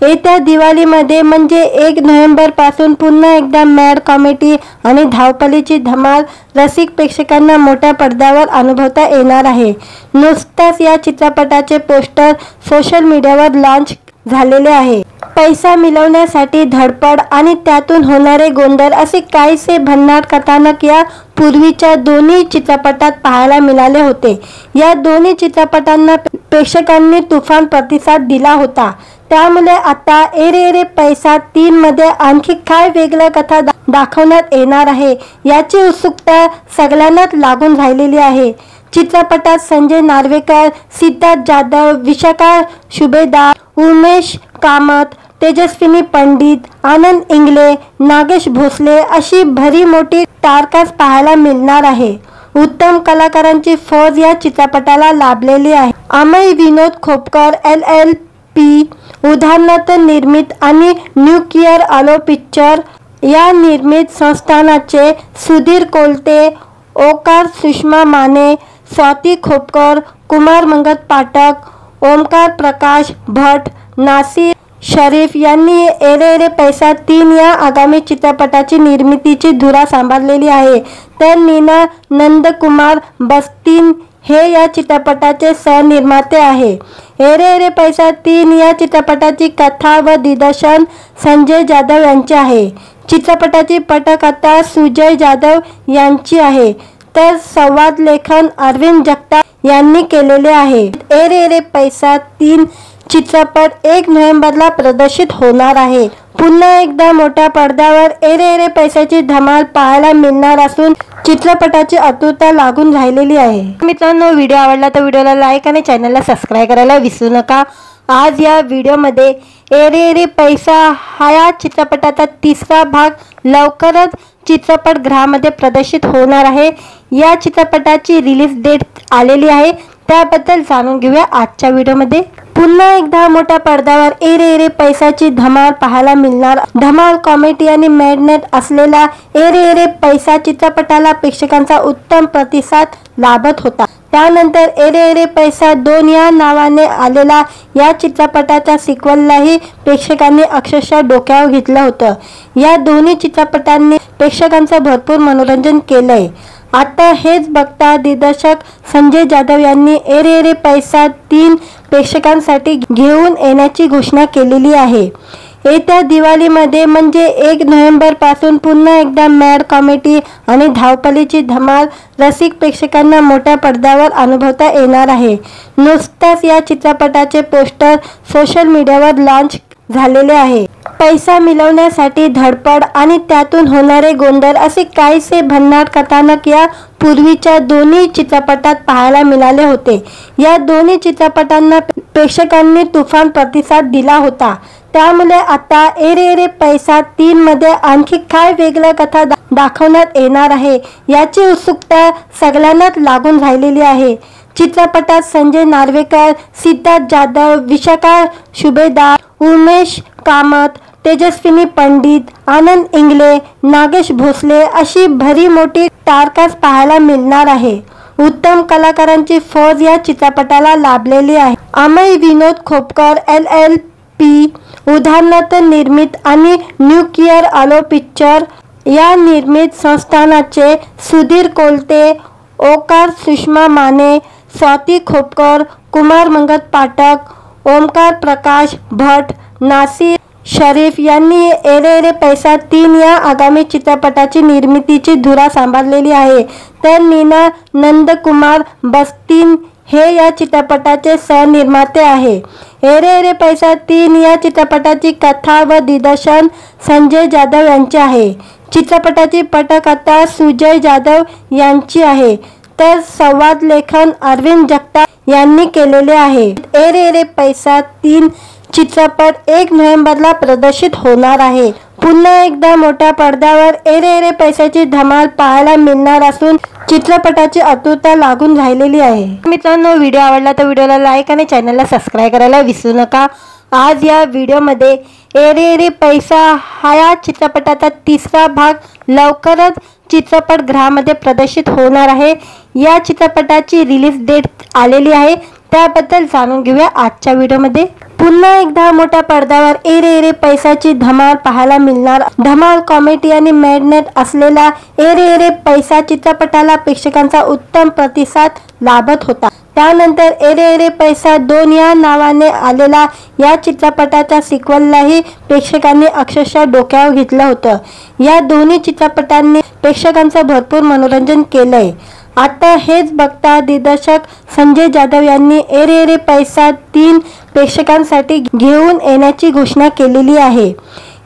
येत्या दिवाळीमध्ये म्हणजे 1 नोव्हेंबर पासून पुन्हा एकदा मॅड कॉमेडी आणि धावपळीची धमाल रसिक प्रेक्षकांना मोठ्या पडद्यावर अनुभवता येणार आहे। नुकताच या चित्रपटाचे पोस्टर सोशल मीडियावर लॉन्च झालेले आहे। पैसा मिळवण्यासाठी धडपड आणि त्यातून होणारे गोंधळ असे काहीसे भन्नाट कथानक या पूर्वीच्या दोन्ही चित्रपटात पाहायला मिळाले होते। या दोन्ही चित्रपटांना प्रेक्षकांनी तुफान प्रतिसाद दिला होता। त्यामुळे आता एरे एरे पैसा 3 मध्ये आणखी काय वेगळं कथा दाखवण्यात येणार आहे याची उत्सुकता सगळ्यांनाच लागून राहिलेली आहे। चित्रपटात संजय नार्वेकर, सिद्धार्थ जाधव, विशाखा सुभेदार, उमेश कामत, तेजस्विनी पंडित, आनंद इंगले, नागेश भोसले अशी भरी मोठी स्टारकास्ट पाहायला मिळणार आहे। उत्तम कलाकारांची फौज या चित्रपटाला लाभलेली आहे। अमय विनोद खोपकर LLP उदाहरणार्थ निर्मित आणि न्यूक्लिअर आलो पिक्चर या निर्मित संस्थानाचे सुधीर कोलते, ओकार सुषमा माने, स्वाती खोपकर, कुमार मंगत पाठक, ओमकार प्रकाश भट, नासिर शरीफ यांनी एरे एरे पैसा 3 या आगामी चित्रपटाची निर्मितीची धुरा सांभाळलेली आहे। तर नीना नंदकुमार बस्तीन हे या चित्रपटाचे सहनिर्माते आहे। एरे एरे पैसा 3 या चित्रपटाची कथा व दिग्दर्शन संजय जाधव यांचे आहे। चित्रपटाची पटकथा सुजय जाधव यांची आहे तर संवाद लेखन अरविंद जगताप यांनी केलेले आहे। ए रे रे पैसा 3 चित्रपट 1 नोव्हेंबरला प्रदर्शित होणार आहे। पुन्हा एकदा मोठ्या पडद्यावर ए रे रे पैशाची धमाल पाहायला मिळणार असून चित्रपटाची आतुरता लागून राहिलेली आहे। मित्रांनो, व्हिडिओ आवडला तर व्हिडिओला लाईक आणि चॅनलला सबस्क्राईब करायला विसरू नका। आज या व्हिडिओमध्ये ए रे रे पैसा हा या चित्रपटाचा 3रा भाग लवकरच चित्रपटगृहामध्ये प्रदर्शित होणार आहे। या चित्रपटाची रिलीज डेट आलेली आहे, त्याबद्दल जाणून घेऊया आजच्या व्हिडिओमध्ये। पुन्हा एकदा मोठ्या पडद्यावर ए रे रे पैसाची धमाल पाहायला मिळणार। धमाल कॉमेडी आणि मॅडनेस असलेला ए रे रे पैसा चित्रपटाला प्रेक्षकांचा उत्तम प्रतिसाद लाभत होता। त्यानंतर ए रे रे पैसा 2 या नावाने आलेला या चित्रपटाच्या सिक्वललाही प्रेक्षकांनी अक्षरशः डोक्यावर घेतलं होतं। या दोन्ही चित्रपटांनी प्रेक्षकांचं भरपूर मनोरंजन केलंय। आता हेच बघता दिग्दर्शक संजय जाधव यांनी ए रे रे पैसा 3 प्रेक्षकांसाठी घेऊन येण्याची घोषणा केलेली आहे। येत्या दिवाळीमध्ये म्हणजे 1 नोव्हेंबर पासून पुन्हा एकदा मॅड कॉमेडी आणि धावपळीची धमाल रसिक प्रेक्षकांना मोठ्या पडद्यावर अनुभवता येणार आहे। नुकताच या चित्रपटाचे पोस्टर सोशल मीडियावर लॉन्च झालेले आहे। पैसा मिळवण्यासाठी धडपड आणि त्यातून होणारे गोंधळ असे काहीसे भन्नाट कथानक या पूर्वीच्या दोन्ही चित्रपटात पाहायला मिळाले होते। या दोन्ही चित्रपटांना प्रेक्षकांनी तुफान प्रतिसाद दिला होता। त्यामुळे आता ए रे रे पैसा 3 मध्ये आणखी काय वेगळ्या कथा दाखवण्यात येणार आहे याची उत्सुकता सगळ्यांनाच लागून राहिलेली आहे। चित्रपटात संजय नार्वेकर, सिद्धार्थ जाधव, विशाखा सुभेदार, उमेश कामत, तेजस्विनी पंडित, आनंद इंगले, नागेश भोसले अशी भरी मोठी स्टारकास्ट पाहायला मिळणार आहे। उत्तम कलाकारांची फौज या चित्रपटाला लाभलेली आहे। अमय विनोद खोपकर LLP उदाहरणार्थ निर्मित आणि न्यूक्लिअर आलो पिक्चर या निर्मित संस्थानाचे सुधीर कोलते, ओकार सुषमा माने, स्वाती खोपकर, कुमार मंगत पाठक, ओमकार प्रकाश भट, नासिर शरीफ यांनी ए रे रे पैसा 3 या आगामी चित्रपटाची निर्मितीची धुरा सांभाळलेली आहे। तर नीना नंदकुमार बस्तीन हे या चित्रपटाचे सहनिर्माते आहे। ए रे रे पैसा 3 या चित्रपटाची कथा व दिग्दर्शन संजय जाधव यांचे आहे। चित्रपटाची पटकथा सुजय जाधव यांची आहे, तर संवाद लेखन अरविंद जगताप यांनी केलेले आहे। ए रे रे पैसा 3 चित्रपट 1 नोव्हेंबरला प्रदर्शित होणार आहे। पुन्हा एकदा मोठ्या पडद्यावर ए रे रे पैशाची धमाल पाहायला मिळणार असून चित्रपटाची आतुरता लागून राहिलेली आहे। मित्रांनो, व्हिडिओ आवडला तर व्हिडिओला लाईक आणि चॅनलला सबस्क्राईब करायला विसरू नका। आज या व्हिडिओमध्ये ए रे रे पैसा हा या चित्रपटाचा 3रा भाग लवकरच चित्रपटगृहामध्ये प्रदर्शित होणार आहे। या चित्रपटाची रिलीज डेट आलेली आहे, त्याबद्दल जाणून घेऊया आजच्या व्हिडिओमध्ये। पुन्हा एकदा मोठ्या पडद्यावर ए रे रे पैसाची धमाल पाहायला मिळणार। धमाल कॉमेडी आणि मॅडनेस असलेला ए रे रे पैसा चित्रपटाला प्रेक्षकांचा उत्तम प्रतिसाद लाभत होता। त्यानंतर ए रे रे पैसा 2 या नावाने आलेला या चित्रपटाच्या सिक्वललाही प्रेक्षकांनी अक्षरशः डोक्यावर घेतलं होतं। या दोन्ही चित्रपटांनी प्रेक्षकांचं भरपूर मनोरंजन केलंय। आता हेच बघता दिग्दर्शक संजय जाधव यांनी ए रे रे पैसा 3 प्रेक्षकांसाठी घेऊन येण्याची घोषणा केलेली आहे।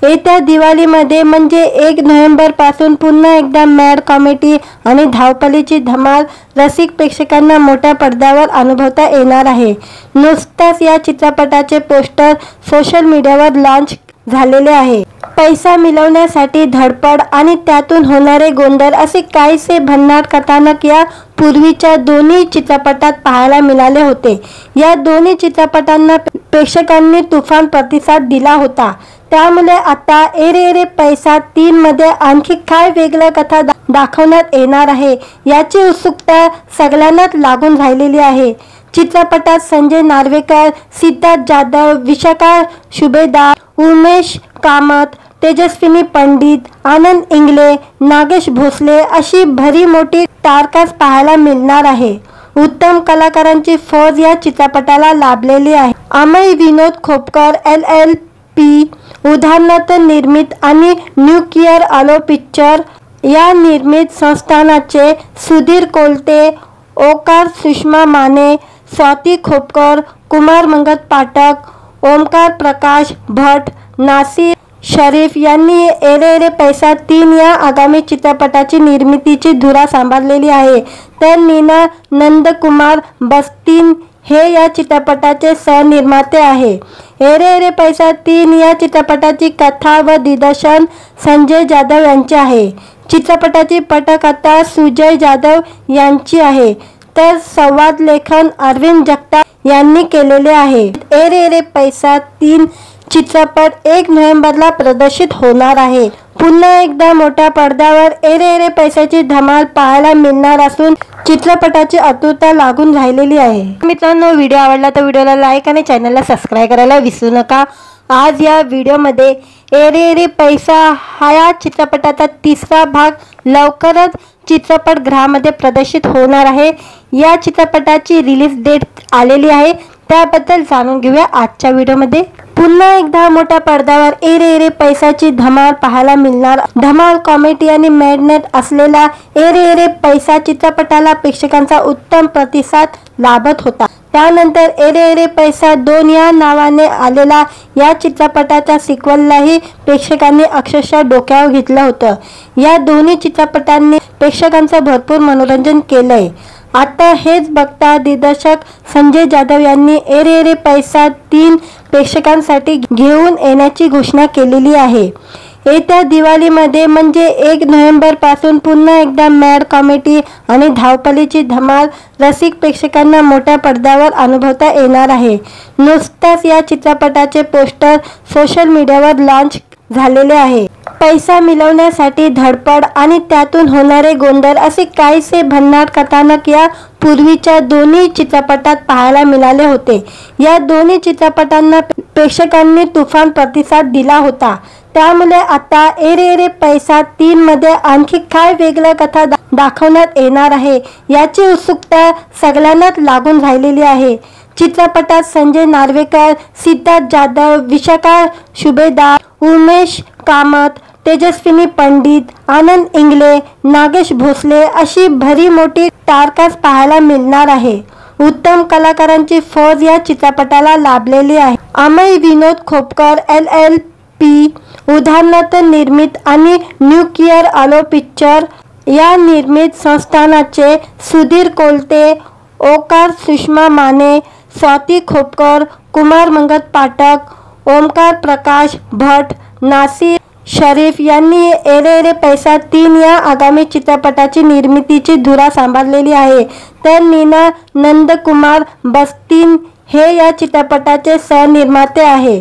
येत्या दिवाळीमध्ये म्हणजे 1 नोव्हेंबर पासून पुन्हा एकदा मॅड कॉमेडी आणि धावपळीची धमाल रसिक प्रेक्षकांना मोठ्या पडद्यावर अनुभवता येणार आहे। नुकताच या चित्रपटाचे पोस्टर सोशल मीडियावर लॉन्च झालेले आहे। पैसा मिळवण्यासाठी धडपड आणि त्यातून होणारे गोंधळ असे काहीसे भन्नाट कथानक या पूर्वीच्या दोन्ही चित्रपटात पाहायला मिळाले होते। या दोन्ही चित्रपटांना प्रेक्षकांनी तुफान प्रतिसाद दिला होता। त्यामुळे आता ए रे रे पैसा 3 मध्ये आणखी काय वेगळ्या कथा दाखवण्यात येणार आहे याची उत्सुकता सगळ्यांनाच लागून राहिलेली आहे। चित्रपटात संजय नार्वेकर, सिद्धार्थ जाधव, विशाखा सुभेदार, उमेश कामत, तेजस्विनी पंडित, आनंद इंगले, नागेश भोसले अशी भरी मोठी स्टारकास्ट पाहायला मिळणार आहे। उत्तम कलाकारांची फौज या चित्रपटाला लाभलेली आहे। अमय विनोद खोपकर LLP उदाहरणार्थ निर्मित आणि न्यूक्लिअर आलो पिक्चर या निर्मित संस्थानाचे सुधीर कोलते, ओकार सुषमा माने, स्वाती खोपकर, कुमार मंगत पाठक, ओमकार प्रकाश भट, नासिर शरीफ यांनी एरे एरे पैसा 3 या आगामी चित्रपटाची निर्मितीची धुरा सांभाळलेली आहे, तर नीना नंदकुमार बस्तीन हे या चित्रपटाचे सहनिर्माते आहे। एरे एरे पैसा 3 या चित्रपटाची कथा व दिग्दर्शन संजय जाधव यांचे आहे। चित्रपटाची पटकथा सुजय जाधव यांची आहे, तर संवाद लेखन अरविंद जगताप यांनी केलेले आहे। एरे एरे पैसा 3 चित्रपट 1 नोव्हेंबरला प्रदर्शित होणार आहे। पुन्हा एकदा मोठ्या पडद्यावर एरे एरे पैशाची धमाल पाहायला मिळणार असून चित्रपटाची आतुरता लागून राहिलेली आहे। मित्रांनो, व्हिडिओ आवडला तर व्हिडिओला लाईक आणि चॅनलला सबस्क्राईब करायला विसरू नका। आज या व्हिडिओमध्ये एरे एरे पैसा हा चित्रपटाचा 3रा भाग लवकरच चित्रपटगृहामध्ये प्रदर्शित होणार आहे। या चित्रपटाची रिलीज डेट आलेली आहे, त्याबद्दल जाणून घेऊया आजच्या व्हिडिओमध्ये। पुन्हा एकदा मोठ्या पडद्यावर एरे एरे पैसाची धमाल पाहायला मिळणार। धमाल कॉमेडी आणि मॅडनेस असलेला एरे एरे पैसा चित्रपटाला प्रेक्षकांचा उत्तम प्रतिसाद लाभत होता। त्यानंतर एरे एरे पैसा 2 या नावाने आलेला या चित्रपटाच्या सिक्वललाही प्रेक्षकांनी अक्षरशः डोक्यावर घेतलं होतं। या दोन्ही चित्रपटांनी प्रेक्षकांचं भरपूर मनोरंजन केलंय। आता हेच बघता दिग्दर्शक संजय जाधव यांनी एरे एरे पैसा 3 प्रेक्षकांसाठी घेऊन येण्याची घोषणा केलेली आहे। येत्या दिवाळीमध्ये म्हणजे 1 नोव्हेंबर पासून पुन्हा एकदा मॅड कॉमेडी आणि धावपळीची धमाल रसिक प्रेक्षकांना मोठ्या पडद्यावर अनुभवता येणार आहे। नुकताच या चित्रपटाचे पोस्टर सोशल मीडियावर लॉन्च झालेले आहे। पैसा मिळवण्यासाठी धडपड आणि त्यातून होणारे गोंधळ असे काहीसे भन्नाट कथानक या पूर्वीच्या दोन्ही चित्रपटात पाहायला मिळाले होते। या दोन्ही चित्रपटांना प्रेक्षकांनी तुफान प्रतिसाद दिला होता, त्यामुळे आता एरे एरे पैसा 3 मध्ये आणखी काय वेगळ्या कथा दाखवण्यात येणार आहे याची उत्सुकता सगळ्यांनाच लागून राहिलेली आहे। चित्रपटात संजय नार्वेकर, सिद्धार्थ जाधव, विशाखा सुभेदार, उमेश कामत, तेजस्विनी पंडित, आनंद इंगले, नागेश भोसले अशी भरी मोठी स्टारकास्ट पाहायला मिळणार आहे। उत्तम कलाकारांची फौज या चित्रपटाला लाभलेली आहे। अमय विनोद खोपकर LLP उदाहरणार्थ निर्मित आणि न्यूक्लियर आलो पिक्चर या निर्मित संस्थानाचे सुधीर कोलते, ओकार सुषमा माने, स्वाती खोपकर, कुमार मंगत पाठक, ओमकार प्रकाश भट, नासिर शरीफ यांनी एरे एरे पैसा 3 या आगामी चित्रपटाची निर्मितीची धुरा सांभाळलेली आहे, तर नीना नंदकुमार बस्तीन हे या चित्रपटाचे सहनिर्माते आहे।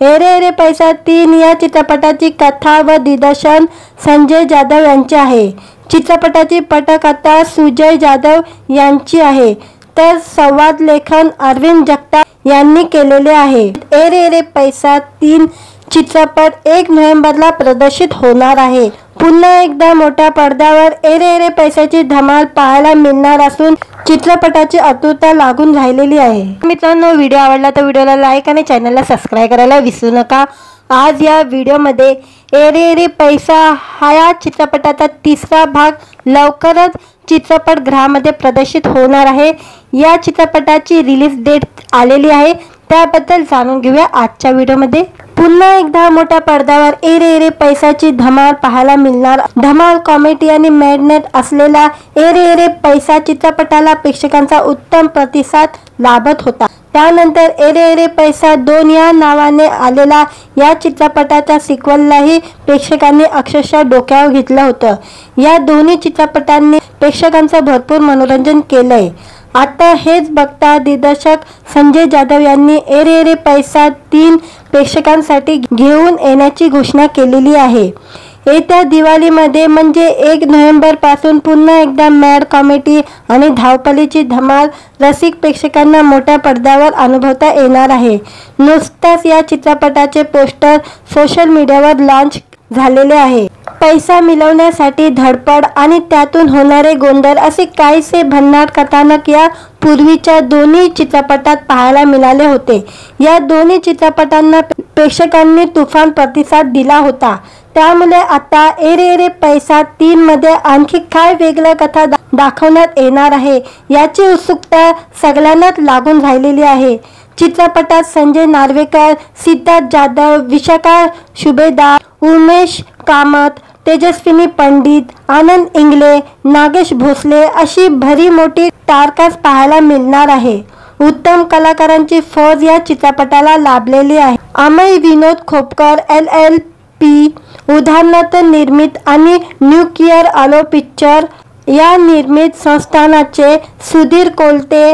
एरे एरे पैसा 3 या चित्रपटाची कथा व दिग्दर्शन संजय जाधव यांचे आहे। चित्रपटाची पटकथा सुजय जाधव यांची आहे, तर संवाद लेखन अरविंद जगताप यांनी केलेले आहे। एरे एरे पैसा 3 चित्रपट 1 नोव्हेंबरला प्रदर्शित होणार आहे। पुन्हा एकदा मोठ्या पडद्यावर एरे एरे पैशाची धमाल पाहायला मिळणार असून चित्रपटाची आतुरता लागून राहिलेली आहे। मित्रांनो, व्हिडिओ आवडला तर व्हिडिओला लाईक आणि चॅनलला सबस्क्राईब करायला विसरू नका। आज या व्हिडिओमध्ये एरे एरे पैसा हा चित्रपटाचा 3रा भाग लवकरच चित्रपटगृहामध्ये प्रदर्शित होणार आहे। या चित्रपटाची रिलीज डेट आलेली आहे, त्याबद्दल जाणून घेऊया आजच्या व्हिडिओमध्ये। पुन्हा एकदा मोठ्या पडद्यावर एरे एरे पैसाची धमाल पाहायला मिळणार। धमाल कॉमेडी आणि मॅडनेस असलेला एरे एरे पैसा चित्रपटाला प्रेक्षकांचा उत्तम प्रतिसाद लाभत होता। त्यानंतर एरे एरे पैसा 2 या नावाने आलेला या चित्रपटाच्या सिक्वललाही प्रेक्षकांनी अक्षरशः डोक्यावर घेतलं होतं। या दोन्ही चित्रपटांनी प्रेक्षकांचं भरपूर मनोरंजन केलंय। आता हेच बघता दिग्दर्शक संजय जाधव यांनी एरे एरे पैसा 3 प्रेक्षकांसाठी घेऊन येण्याची घोषणा केलेली आहे। येत्या दिवाळीमध्ये म्हणजे 1 नोव्हेंबर पासून पुन्हा एकदा मॅड कॉमेडी आणि धावपळीची धमाल रसिक प्रेक्षकांना मोठ्या पडद्यावर अनुभवता येणार आहे। नुकताच या चित्रपटाचे पोस्टर सोशल मीडियावर लॉन्च झालेले आहे। पैसा मिळवण्यासाठी धडपड आणि त्यातून होणारे गोंधळ असे काहीसे भन्नाट कथानक या पूर्वीच्या दोन्ही चित्रपटात पाहायला मिळाले होते। या दोन्ही चित्रपटांना प्रेक्षकांनी तुफान प्रतिसाद दिला होता। त्यामुळे आता ए रे रे पैसा 3 मध्ये आणखी काय वेगळं कथा दाखवण्यात येणार आहे याची उत्सुकता सगळ्यांनाच लागून राहिलेली आहे। चित्रपटात संजय नार्वेकर, सिद्धार्थ जाधव, विशाखा सुभेदार, उमेश कामत, तेजस्विनी पंडित, आनंद इंगले, नागेश भोसले अशी भरी मोठी स्टारकास्ट पाहायला मिळणार आहे। उत्तम कलाकारांची फौज या चित्रपटाला लाभलेली आहे। अमय विनोद खोपकर LLP उदाहरणार्थ निर्मित आणि न्यूक्लिअर आलो पिक्चर या निर्मित संस्थानाचे सुधीर कोलते,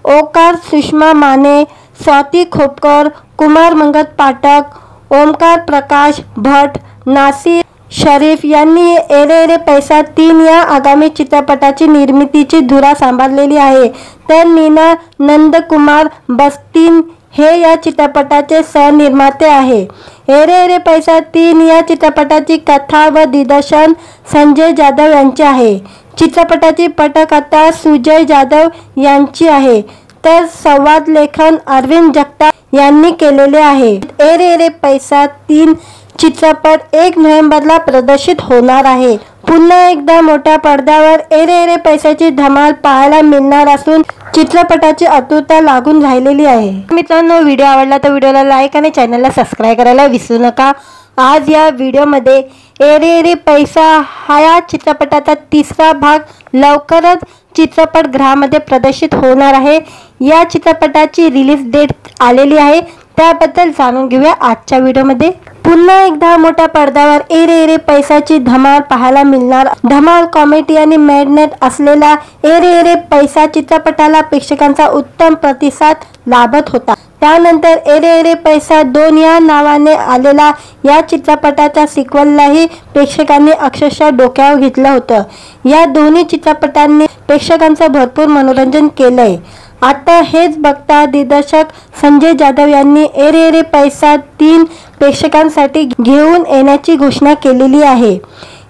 ओकार सुषमा माने, स्वाती खोपकर, कुमार मंगत पाठक, ओमकार प्रकाश भट, नासिर शरीफ यांनी ए रे रे पैसा 3 या आगामी चित्रपटाची निर्मितीची धुरा सांभाळलेली आहे। तर नीना नंदकुमार बस्तीन हे या चित्रपटाचे सहनिर्माते आहे। ए रे रे पैसा 3 या चित्रपटाची कथा व दिग्दर्शन संजय जाधव यांचे आहे। चित्रपटाची पटकथा सुजय जाधव यांची आहे, तर संवाद लेखन अरविंद जगताप यांनी केलेले आहे। ए रे रे पैसा 3 चित्रपट 1 नोव्हेंबरला प्रदर्शित होणार आहे। पुन्हा एकदा मोठ्या पडद्यावर ए रे रे पैशाची धमाल पाहायला मिळणार असून चित्रपटाची आतुरता लागून राहिलेली आहे। मित्रांनो, व्हिडिओ आवडला तर व्हिडिओला लाईक आणि चॅनलला सबस्क्राईब करायला विसरू नका। आज या व्हिडिओमध्ये ए रे रे पैसा हा चित्रपटाचा 3रा भाग लवकरच चित्रपटगृहामध्ये प्रदर्शित होणार आहे। या चित्रपटाची रिलीज डेट आलेली आहे, त्याबद्दल जाणून घेऊया आजच्या व्हिडिओमध्ये। पुन्हा एकदा मोठ्या पडद्यावर ए रे रे पैसाची धमाल पाहायला मिळणार। धमाल कॉमेडी आणि मॅडनेस असलेला ए रे रे पैसा चित्रपटाला प्रेक्षकांचा उत्तम प्रतिसाद लाभत होता। त्यानंतर ए रे रे पैसा 2 या नावाने आलेला या चित्रपटाच्या सिक्वललाही प्रेक्षकांनी अक्षरशः डोक्यावर घेतलं होतं। या दोन्ही चित्रपटांनी प्रेक्षकांचं भरपूर मनोरंजन केलंय। आता हेच बघता दिग्दर्शक संजय जाधव यांनी ए रे रे पैसा 3 प्रेक्षकांसाठी घेऊन येण्याची घोषणा केलेली आहे।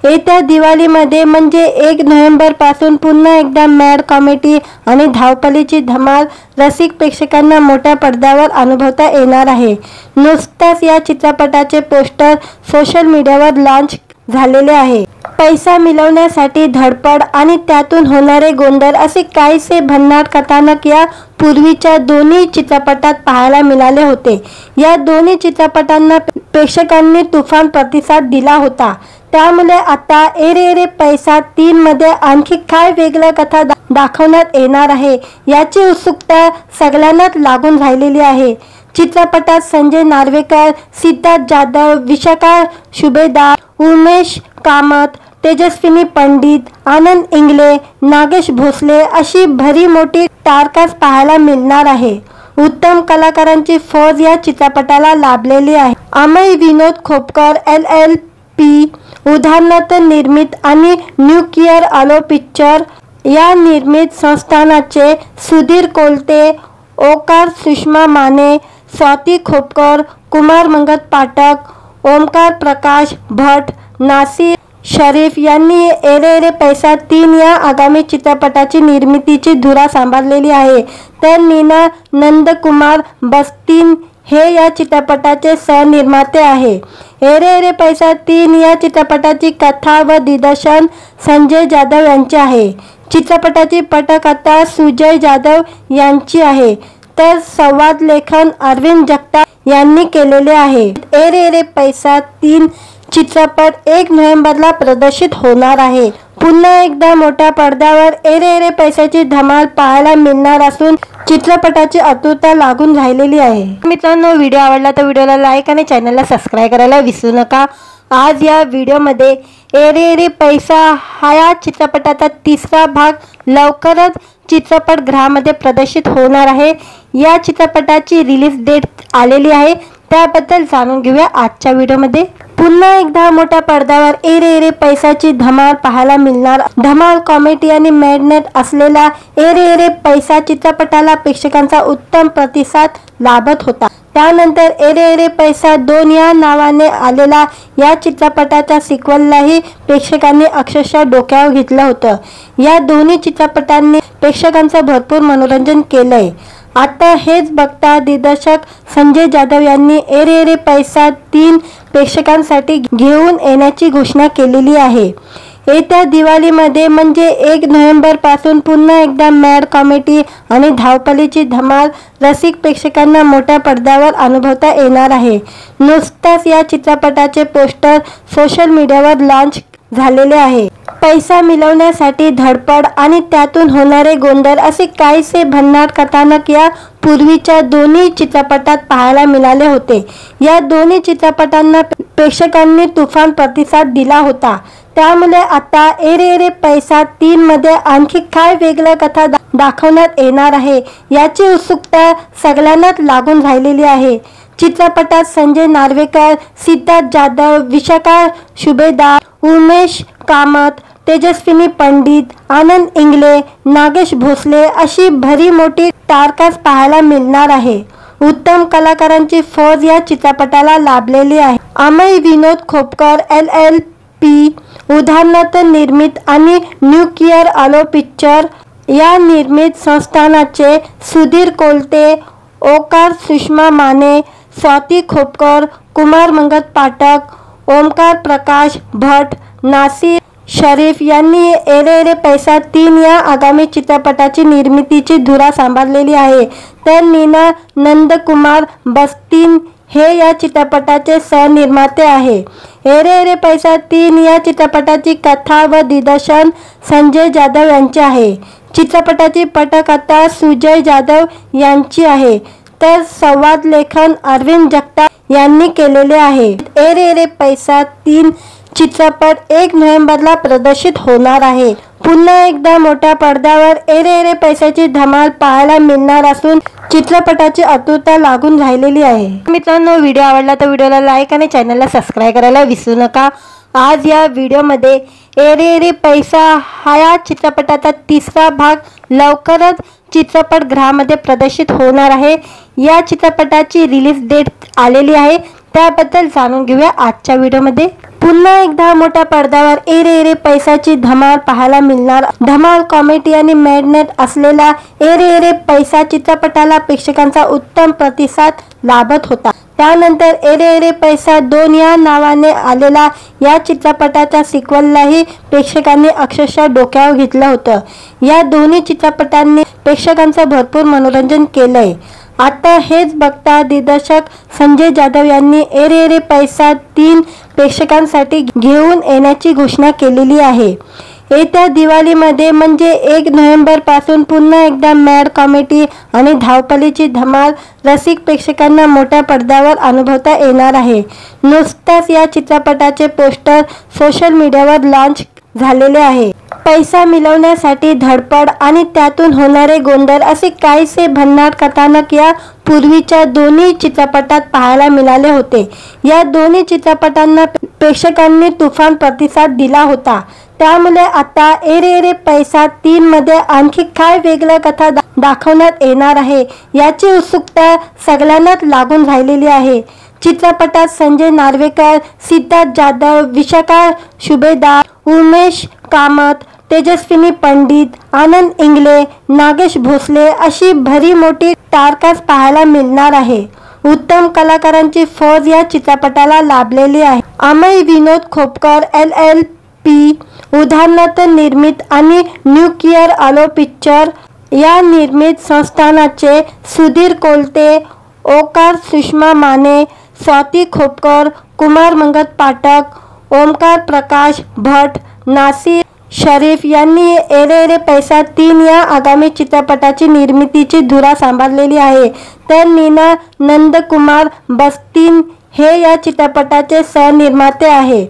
येत्या दिवाळीमध्ये म्हणजे 1 नोव्हेंबर पासून पुन्हा एकदा मॅड कॉमेडी आणि धावपळीची धमाल रसिक प्रेक्षकांना मोठ्या पडद्यावर अनुभवता येणार आहे। नुकताच या चित्रपटाचे पोस्टर सोशल मीडियावर लॉन्च झालेले आहे। पैसा मिळवण्यासाठी धडपड आणि त्यातून होणारे गोंधळ असे काहीसे भन्नाट कथानक या पूर्वीच्या दोन्ही चित्रपटात पाहायला मिळाले होते। या दोन्ही चित्रपटांना प्रेक्षकांनी तुफान प्रतिसाद दिला होता। त्यामुळे आता ए रे रे पैसा 3 मध्ये आणखी काय वेगळं कथा दाखवण्यात येणार आहे याची उत्सुकता सगळ्यांनाच लागून राहिलेली आहे। चित्रपटात संजय नार्वेकर, सिद्धार्थ जाधव, विशाखा सुभेदार, उमेश कामत, तेजस्विनी पंडित, आनंद इंगले, नागेश भोसले अशी भरी मोठी स्टारकास्ट पाहायला मिळणार आहे। उत्तम कलाकारांची फौज या चित्रपटाला लाभलेली आहे। अमय विनोद खोपकर LLP उदाहरणार्थ निर्मित आणि न्यूक्लिअर आलो पिक्चर या निर्मित संस्थानाचे सुधीर कोलते, ओकार सुषमा माने, स्वाती खोपकर, कुमार मंगत पाठक, ओमकार प्रकाश भट, नासिर शरीफ यांनी ए रे रे पैसा 3 या आगामी चित्रपटाची निर्मितीची धुरा सांभाळलेली आहे। तर नीना नंदकुमार बस्तीन हे या चित्रपटाचे सहनिर्माते आहे। ए रे रे पैसा 3 या चित्रपटाची कथा व दिग्दर्शन संजय जाधव यांचे आहे। चित्रपटाची पटकथा सुजय जाधव यांची आहे, तर संवाद लेखन अरविंद जगताप यांनी केलेले आहे। ए रे रे पैसा 3 चित्रपट 1 नोव्हेंबरला प्रदर्शित होणार आहे। पुन्हा एकदा मोठ्या पडद्यावर ए रे रे पैशाची धमाल पाहायला मिळणार असून चित्रपटाची आतुरता लागून राहिलेली आहे। मित्रांनो, व्हिडिओ आवडला तर व्हिडिओला लाईक आणि चॅनलला सबस्क्राईब करायला विसरू नका। आज या व्हिडिओमध्ये ए रे रे पैसा हा चित्रपटाचा 3रा भाग लवकरच चित्रपटगृहामध्ये प्रदर्शित होणार आहे। या चित्रपटाची रिलीज डेट आलेली आहे, त्याबद्दल जाणून घेऊया आजच्या व्हिडिओमध्ये। पुन्हा एकदा मोठ्या पडद्यावर ए रे रे पैसाची धमाल पाहायला मिळणार। धमाल कॉमेडी आणि मॅडनेस असलेला ए रे रे पैसा चित्रपटाला प्रेक्षकांचा उत्तम प्रतिसाद लाभत होता। त्यानंतर ए रे रे पैसा 2 या नावाने आलेला या चित्रपटाच्या सिक्वललाही प्रेक्षकांनी अक्षरशः डोक्यावर घेतलं होतं। या दोन्ही चित्रपटांनी प्रेक्षकांचं भरपूर मनोरंजन केलंय। आता हेच बघता दिग्दर्शक संजय जाधव यांनी एरे एरे पैसा 3 प्रेक्षकांसाठी घेऊन येण्याची घोषणा केलेली आहे। येत्या दिवाळीमध्ये म्हणजे 1 नोव्हेंबर पासून पुन्हा एकदा मॅड कॉमेडी आणि धावपळीची धमाल रसिक प्रेक्षकांना मोठ्या पडद्यावर अनुभवता येणार आहे। नुकताच या चित्रपटाचे पोस्टर सोशल मीडियावर लॉन्च झालेले आहे। पैसा मिळवण्यासाठी धडपड आणि त्यातून होणारे गोंधळ असे काहीसे भन्नाट कथानक या पूर्वीच्या दोन्ही चित्रपटात पाहायला मिळाले होते। या दोन्ही चित्रपटांना प्रेक्षकांनी तुफान प्रतिसाद दिला होता। त्यामुळे आता एरे एरे पैसा 3 मध्ये आणखी काय वेगळं कथा दाखवण्यात येणार आहे याची उत्सुकता सगळ्यांनाच लागून राहिलेली आहे। चित्रपटात संजय नार्वेकर, सिद्धार्थ जाधव, विशाखा सुभेदार, उमेश कामत, तेजस्विनी पंडित, आनंद इंगले, नागेश भोसले अशी भरी मोठी तारकाच पाहायला मिळणार आहे। उत्तम कलाकारांची फौज या चित्रपटाला लाभलेली आहे। अमय विनोद खोपकर LLP उदाहरणार्थ निर्मित आणि न्यूक्लिअर आलो पिक्चर या निर्मित संस्थानाचे सुधीर कोलते, ओकार सुषमा माने, स्वाती खोपकर, कुमार मंगत पाठक, ओमकार प्रकाश भट, नासिर शरीफ यांनी एरे एरे पैसा 3 या आगामी चित्रपटाची निर्मितीची धुरा सांभाळलेली आहे। तर नीना नंदकुमार बस्तीन हे या चित्रपटाचे सहनिर्माते आहे। एरे एरे पैसा 3 या चित्रपटाची कथा व दिग्दर्शन संजय जाधव यांचे आहे। चित्रपटाची पटकथा सुजय जाधव यांची आहे, तर संवाद लेखन अरविंद जगताप यांनी केलेले आहे। एरे एरे पैसा 3 चित्रपट 1 नोव्हेंबरला प्रदर्शित होणार आहे। पुन्हा एकदा मोठ्या पडद्यावर एरे एरे पैशाची धमाल पाहायला मिळणार असून चित्रपटाची आतुरता लागून राहिलेली आहे। मित्रांनो, व्हिडिओ आवडला तर व्हिडिओला लाईक आणि चॅनलला सबस्क्राईब करायला विसरू नका। आज या व्हिडिओमध्ये एरे एरे पैसा हा या चित्रपटाचा 3रा भाग लवकरच चित्रपटगृहामध्ये प्रदर्शित होणार आहे। या चित्रपटाची रिलीज डेट आलेली आहे, त्याबद्दल जाणून घेऊया आजच्या व्हिडिओमध्ये। पुन्हा एकदा मोठ्या पडद्यावर एरे एरे पैसाची धमाल पाहायला मिळणार। धमाल कॉमेडी आणि मॅडनेस असलेला एरे एरे पैसा चित्रपटाला प्रेक्षकांचा उत्तम प्रतिसाद लाभत होता। त्यानंतर एरे एरे पैसा 2 या नावाने आलेला या चित्रपटाच्या सिक्वललाही प्रेक्षकांनी अक्षरशः डोक्यावर घेतलं होतं। या दोन्ही चित्रपटांनी प्रेक्षकांचं भरपूर मनोरंजन केलंय। आता हेच बघता दिग्दर्शक संजय जाधव यांनी एरे एरे पैसा 3 प्रेक्षकांसाठी घेऊन येण्याची घोषणा केलेली आहे। येत्या दिवाळीमध्ये म्हणजे 1 नोव्हेंबर पासून पुन्हा एकदा मॅड कॉमेडी आणि धावपळीची धमाल रसिक प्रेक्षकांना मोठ्या पडद्यावर अनुभवता येणार आहे। नुकताच या चित्रपटाचे पोस्टर सोशल मीडियावर लॉन्च झालेले आहे। पैसा मिळवण्यासाठी धडपड आणि त्यातून होणारे गोंधळ असे काहीसे भन्नाट कथानक या पूर्वीच्या दोन्ही चित्रपटात पाहायला मिळाले होते। या दोन्ही चित्रपटांना प्रेक्षकांनी तुफान प्रतिसाद दिला होता। त्यामुळे आता एरे एरे पैसा 3 मध्ये आणखी काय वेगळं कथा दाखवण्यात येणार आहे याची उत्सुकता सगळ्यांनाच लागून राहिलेली आहे। चित्रपटात संजय नार्वेकर, सिद्धार्थ जाधव, विशाखा सुभेदार, उमेश कामत, तेजस्विनी पंडित, आनंद इंगले, नागेश भोसले अशी भरी मोठी तारकाच पाहायला मिळणार आहे। उत्तम कलाकारांची फौज या चित्रपटाला लाभलेली आहे। अमय विनोद खोपकर LLP उदाहरणार्थ निर्मित आणि न्यूक्लिअर आलो पिक्चर या निर्मित संस्थानाचे सुधीर कोलते, ओकार सुषमा माने, स्वाती खोपकर, कुमार मंगत पाठक, ओमकार प्रकाश भट, नासिर शरीफ यांनी एरे एरे पैसा 3 या आगामी चित्रपटाची निर्मितीची धुरा सांभाळलेली आहे। तर नीना नंदकुमार बस्तीन हे या चित्रपटाचे सहनिर्माते आहे।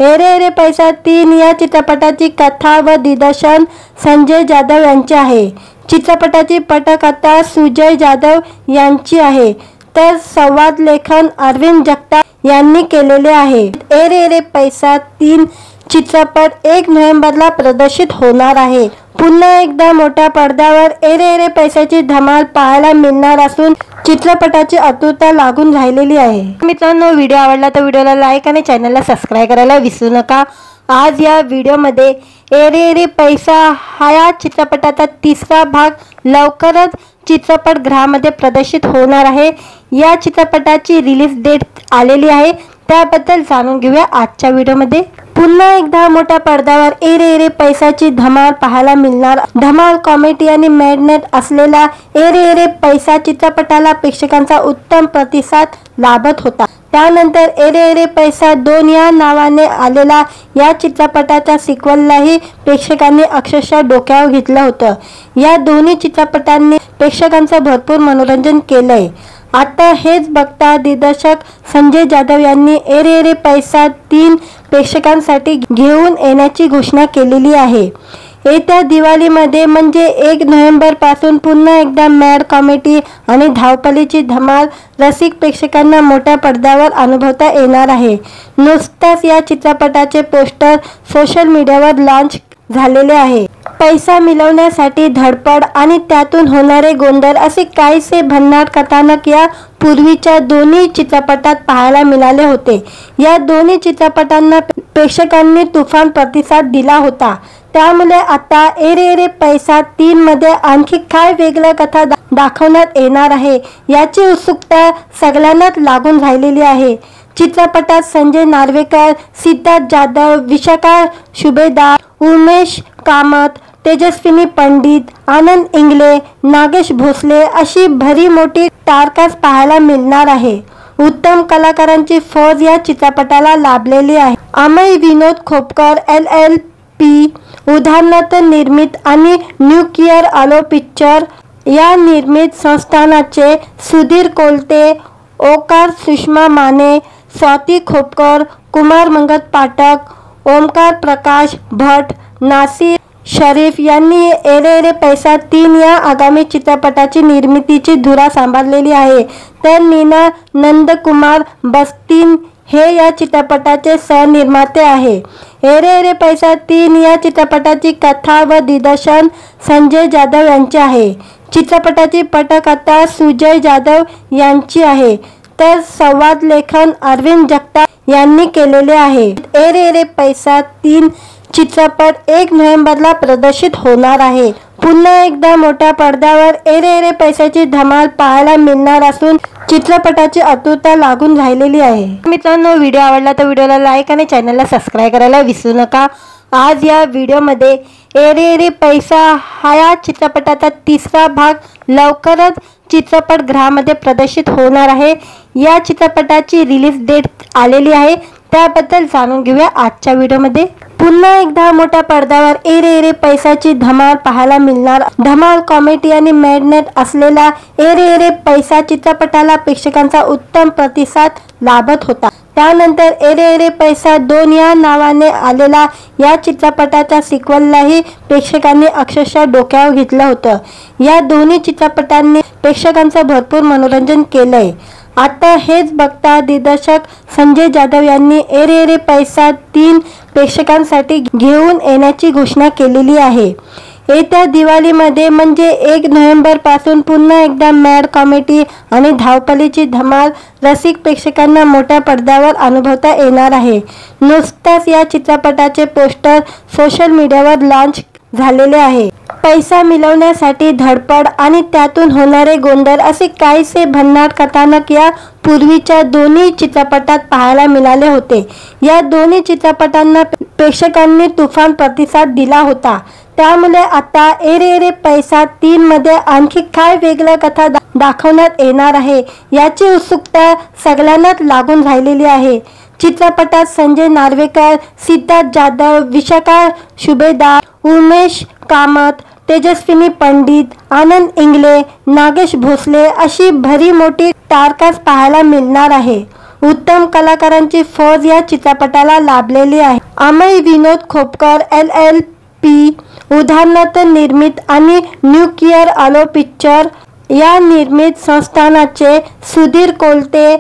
एरे एरे पैसा 3 या चित्रपटाची कथा व दिग्दर्शन संजय जाधव यांचे आहे। चित्रपटाची पटकथा सुजय जाधव यांची आहे, तर संवाद लेखन अरविंद जगताप यांनी केलेले आहे। एरे एरे पैसा 3 चित्रपट 1 नोव्हेंबरला प्रदर्शित होणार आहे। पुन्हा एकदा मोठ्या पडद्यावर एरे एरे पैशाची धमाल पाहायला मिळणार असून चित्रपटाची आतुरता लागून राहिलेली आहे। मित्रांनो, व्हिडिओ आवडला तर व्हिडिओला लाईक आणि चॅनलला सबस्क्राईब करायला विसरू नका। आज या व्हिडिओमध्ये एरे एरे पैसा हा या चित्रपटाचा तिसरा भाग लवकरच चित्रपटगृहामध्ये प्रदर्शित होणार आहे। या चित्रपटाची रिलीज डेट आलेली आहे, त्याबद्दल जाणून घेऊया आजच्या व्हिडिओमध्ये। पुन्हा एकदा मोठ्या पडद्यावर एरे एरे पैसाची धमाल पाहायला मिळणार। धमाल कॉमेडी आणि मॅडनेस असलेला एरे एरे पैसा चित्रपटाला प्रेक्षकांचा उत्तम प्रतिसाद लाभत होता। त्यानंतर एरे एरे पैसा 2 या नावाने आलेला या चित्रपटाच्या सिक्वललाही प्रेक्षकांनी अक्षरशः डोक्यावर घेतलं होतं। या दोन्ही चित्रपटांनी प्रेक्षकांचं भरपूर मनोरंजन केलंय। आता हेच बघता दिग्दर्शक संजय जाधव यांनी एरे एरे पैसा 3 प्रेक्षकांसाठी घेऊन येण्याची घोषणा केलेली आहे। येत्या दिवाळीमध्ये म्हणजे 1 नोव्हेंबर पासून पुन्हा एकदा मॅड कॉमेडी आणि धावपळीची धमाल रसिक प्रेक्षकांना मोठ्या पडद्यावर अनुभवता येणार आहे। नुकताच या चित्रपटाचे पोस्टर सोशल मीडियावर लॉन्च झालेले आहे। पैसा मिळवण्यासाठी धडपड आणि त्यातून होणारे गोंधळ असे काहीसे भन्नाट कथानक या पूर्वीच्या दोन्ही चित्रपटात पाहायला मिळाले होते। या दोन्ही चित्रपटांना प्रेक्षकांनी तुफान प्रतिसाद दिला होता। त्यामुळे आता एरे एरे पैसा 3 मध्ये आणखी काय वेगळं कथा दाखवण्यात येणार आहे याची उत्सुकता सगळ्यांनाच लागून राहिलेली आहे। चित्रपटात संजय नार्वेकर, सिद्धार्थ जाधव, विशाखा सुभेदार, उमेश कामत, तेजस्विनी पंडित, आनंद इंगले, नागेश भोसले अशी भरी मोठी स्टारकास्ट पाहायला मिळणार आहे। उत्तम कलाकारांची फौज या चित्रपटाला लाभलेली आहे। अमय विनोद खोपकर LLP उदाहरणार्थ निर्मित आणि न्यूक्लिअर आलो पिक्चर या निर्मित संस्थानाचे सुधीर कोलते, ओकार सुषमा माने, स्वाती खोपकर, कुमार मंगत पाठक, ओमकार प्रकाश भट, नासिर शरीफ यांनी एरे एरे पैसा 3 या आगामी चित्रपटाची निर्मितीची धुरा सांभाळलेली आहे। तर नीना नंदकुमार बस्तीन हे या चित्रपटाचे सहनिर्माते आहे। एरे एरे पैसा 3 या चित्रपटाची कथा व दिग्दर्शन संजय जाधव यांचे आहे। चित्रपटाची पटकथा सुजय जाधव यांची आहे, तर संवाद लेखन अरविंद जगताप यांनी केलेले आहे। एरे एरे पैसा 3 चित्रपट 1 नोव्हेंबरला प्रदर्शित होणार आहे। पुन्हा एकदा मोठ्या पडद्यावर एरे एरे पैशाची धमाल पाहायला मिळणार असून चित्रपटाची आतुरता लागून राहिलेली आहे। मित्रांनो, व्हिडिओ आवडला तर व्हिडिओला लाईक आणि चॅनलला सबस्क्राईब करायला विसरू नका। आज या व्हिडिओमध्ये एरे एरे पैसा हा या चित्रपटाचा तिसरा भाग लवकरच चित्रपटगृहामध्ये प्रदर्शित होणार आहे। या चित्रपटाची रिलीज डेट आलेली आहे, त्याबद्दल जाणून घेऊया आजच्या व्हिडिओमध्ये। पुन्हा एकदा मोठ्या पडद्यावर एरे एरे पैसाची धमाल पाहायला मिळणार। धमाल कॉमेडी आणि मॅडनेस असलेला एरे एरे पैसा चित्रपटाला प्रेक्षकांचा उत्तम प्रतिसाद लाभत होता। त्यानंतर एरे एरे पैसा 2 या नावाने आलेला या चित्रपटाच्या सिक्वललाही प्रेक्षकांनी अक्षरशः डोक्यावर घेतलं होतं। या दोन्ही चित्रपटांनी प्रेक्षकांचं भरपूर मनोरंजन केलंय। आता हेच बघता दिग्दर्शक संजय जाधव यांनी एरे एरे पैसा 3 प्रेक्षकांसाठी घेऊन येण्याची घोषणा केलेली आहे। येत्या दिवाळीमध्ये म्हणजे 1 नोव्हेंबर पासून पुन्हा एकदा मॅड कॉमेडी आणि धावपळीची धमाल रसिक प्रेक्षकांना मोठ्या पडद्यावर अनुभवता येणार आहे। नुकताच या चित्रपटाचे पोस्टर सोशल मीडियावर लॉन्च झालेले आहे। पैसा मिळवण्यासाठी धडपड आणि त्यातून होणारे गोंधळ असे काहीसे भन्नाट कथानक या पूर्वीच्या दोन्ही चित्रपटात पाहायला मिळाले होते। या दोन्ही चित्रपटांना प्रेक्षकांनी तुफान प्रतिसाद दिला होता। त्यामुळे आता एरे एरे पैसा 3 मध्ये आणखी काय वेगळं कथा दाखवण्यात येणार आहे याची उत्सुकता सगळ्यांनाच लागून राहिलेली आहे। चित्रपटात संजय नार्वेकर, सिद्धार्थ जाधव, विशाखा सुभेदार, उमेश कामत, तेजस्विनी पंडित, आनंद इंगले, नागेश भोसले अशी भरी मोठी स्टारकास्ट पाहायला मिळणार आहे। उत्तम कलाकारांची फौज या चित्रपटाला लाभलेली आहे। अमय विनोद खोपकर LLP उदाहरणार्थ निर्मित आणि न्यूक्लिअर आलो पिक्चर या निर्मित संस्थानाचे सुधीर कोलते,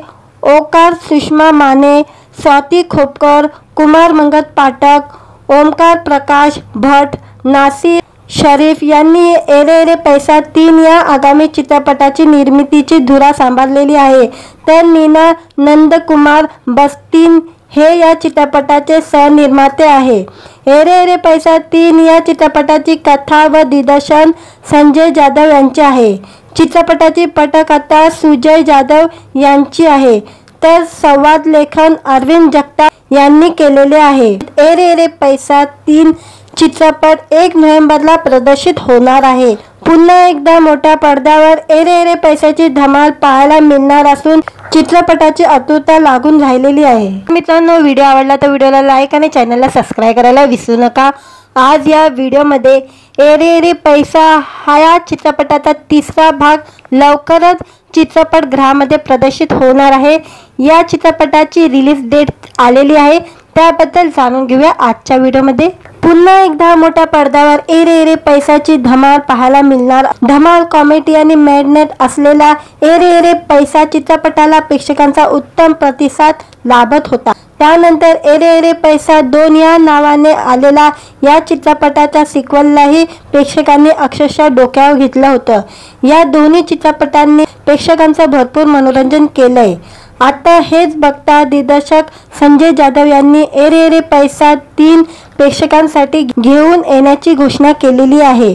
ओकार सुषमा माने, स्वाती खोपकर, कुमार मंगत पाठक, ओमकार प्रकाश भट, नासिर शरीफ यांनी एरे एरे पैसा 3 या आगामी चित्रपटाची निर्मितीची धुरा सांभाळलेली आहे। तर नीना नंदकुमार बस्तीन हे या चित्रपटाचे सहनिर्माते आहे। एरे एरे पैसा 3 या चित्रपटाची कथा व दिग्दर्शन संजय जाधव यांचे आहे। चित्रपटाची पटकथा सुजय जाधव यांची आहे, तर संवाद लेखन अरविंद जगताप यांनी केलेले आहे। एरे एरे पैसा 3 चित्रपट 1 नोव्हेंबरला प्रदर्शित होणार आहे। पुन्हा एकदा मोठ्या पडद्यावर एरे एरे पैशाची धमाल पाहायला मिळणार असून चित्रपटाची आतुरता लागून राहिलेली आहे। मित्रांनो, व्हिडिओ आवडला तर व्हिडिओला लाईक आणि चॅनलला सबस्क्राईब करायला विसरू नका। आज या व्हिडिओमध्ये एरे एरे पैसा हा या चित्रपटाचा 3रा भाग लवकरच चित्रपटगृहामध्ये प्रदर्शित होणार आहे। या चित्रपटाची रिलीज डेट आलेली आहे, त्याबद्दल जाणून घेऊया आजच्या व्हिडिओमध्ये। पुन्हा एकदा मोठ्या पडद्यावर एरे एरे पैसाची धमाल पाहायला मिळणार। धमाल कॉमेडी आणि मॅडनेस असलेला एरे एरे पैसा चित्रपटाला प्रेक्षकांचा उत्तम प्रतिसाद लाभत होता। त्यानंतर एरे एरे पैसा 2 या नावाने आलेला या चित्रपटाच्या सिक्वललाही प्रेक्षकांनी अक्षरशः डोक्यावर घेतलं होतं। या दोन्ही चित्रपटांनी प्रेक्षकांचं भरपूर मनोरंजन केलंय। आता हेच बघता दिग्दर्शक संजय जाधव यांनी एरे एरे पैसा 3 प्रेक्षकांसाठी घेऊन येण्याची घोषणा केलेली आहे।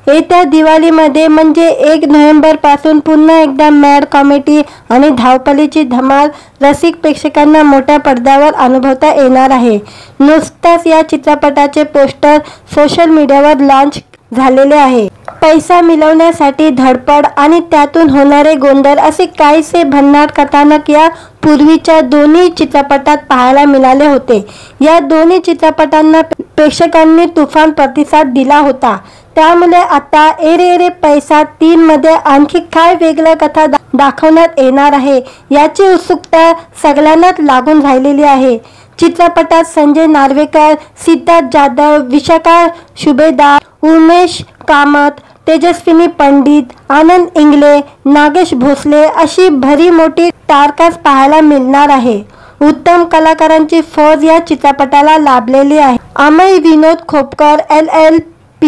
येत्या दिवाळीमध्ये म्हणजे 1 नोव्हेंबर पासून पुन्हा एकदा मॅड कॉमेडी आणि धावपळीची धमाल रसिक प्रेक्षकांना मोठ्या पडद्यावर अनुभवता येणार आहे। नुकताच या चित्रपटाचे पोस्टर सोशल मीडियावर लॉन्च झालेले आहे। पैसा मिळवण्यासाठी धडपड आणि त्यातून होणारे गोंधळ असे काहीसे भन्नाट कथानक या पूर्वीच्या दोन्ही चित्रपटात पाहायला मिळाले होते। या दोन्ही चित्रपटांना प्रेक्षकांनी तुफान प्रतिसाद दिला होता। त्यामुळे आता एरे एरे पैसा 3 मध्ये आणखी काय वेगळं कथा दाखवण्यात येणार आहे याची उत्सुकता सगळ्यांनाच लागून राहिलेली आहे। चित्रपटात संजय नार्वेकर, सिद्धार्थ जाधव, विशाखा सुभेदार, उमेश कामत, तेजस्विनी पंडित, आनंद इंगले, नागेश भोसले अशी भरी मोठी स्टारकास्ट पाहायला मिळणार आहे। उत्तम कलाकारांची फौज या चित्रपटाला लाभलेली आहे। अमय विनोद खोपकर LLP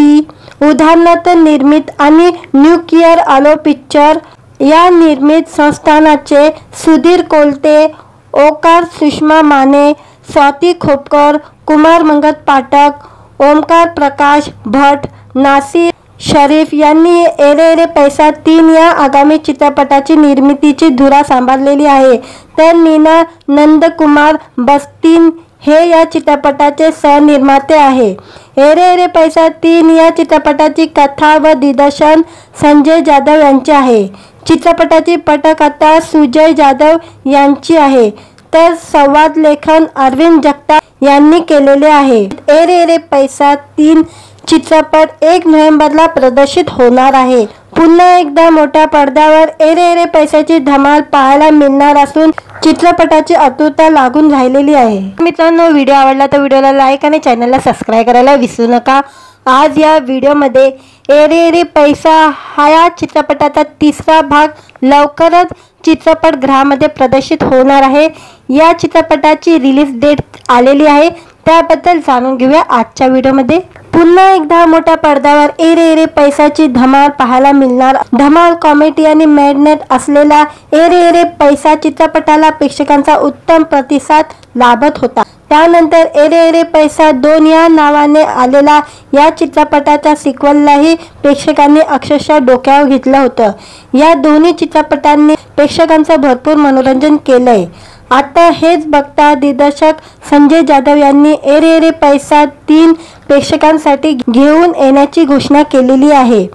उदाहरणार्थ निर्मित आणि न्यूक्लिअर आलो पिक्चर या निर्मित संस्थानाचे सुधीर कोलते, ओकार सुषमा माने, स्वाती खोपकर, कुमार मंगत पाठक, ओमकार प्रकाश भट, नासिर शरीफ यांनी एरे एरे पैसा 3 या आगामी चित्रपटाची निर्मितीची धुरा सांभाळलेली आहे। तर नीना नंदकुमार बस्तीन हे या चित्रपटाचे सहनिर्माते आहे। एरे एरे पैसा 3 या चित्रपटाची कथा व दिग्दर्शन संजय जाधव यांचे आहे। चित्रपटाची पटकथा सुजय जाधव यांची आहे, तर संवाद लेखन अरविंद जगताप यांनी केलेले आहे। एरे एरे पैसा 3 चित्रपट 1 नोव्हेंबरला प्रदर्शित होणार आहे। पुन्हा एकदा मोठ्या पडद्यावर एरे एरे पैशाची धमाल पाहायला मिळणार असून चित्रपटाची आतुरता लागून राहिलेली आहे। मित्रांनो, व्हिडिओ आवडला तर व्हिडिओला लाईक आणि चॅनलला सबस्क्राईब करायला विसरू नका। आज या व्हिडिओमध्ये एरे एरे पैसा हा या चित्रपटाचा 3रा भाग लवकरच चित्रपटगृहामध्ये प्रदर्शित होणार आहे। या चित्रपटाची रिलीज डेट आलेली आहे, त्याबद्दल जाणून घेऊया आजच्या व्हिडिओमध्ये। पुन्हा एकदा मोठ्या पडद्यावर एरे एरे पैसाची धमाल पाहायला मिळणार। धमाल कॉमेडी आणि मॅडनेस असलेला एरे एरे पैसा चित्रपटाला प्रेक्षकांचा उत्तम प्रतिसाद लाभत होता। त्यानंतर एरे एरे पैसा 2 या नावाने आलेला या चित्रपटाच्या सिक्वललाही प्रेक्षकांनी अक्षरशः डोक्यावर घेतलं होतं। या दोन्ही चित्रपटांनी प्रेक्षकांचं भरपूर मनोरंजन केलंय। आता हेच बघता दिग्दर्शक संजय जाधव यांनी एरे एरे पैसा 3 प्रेक्षकांसाठी घेऊन येण्याची घोषणा केलेली आहे।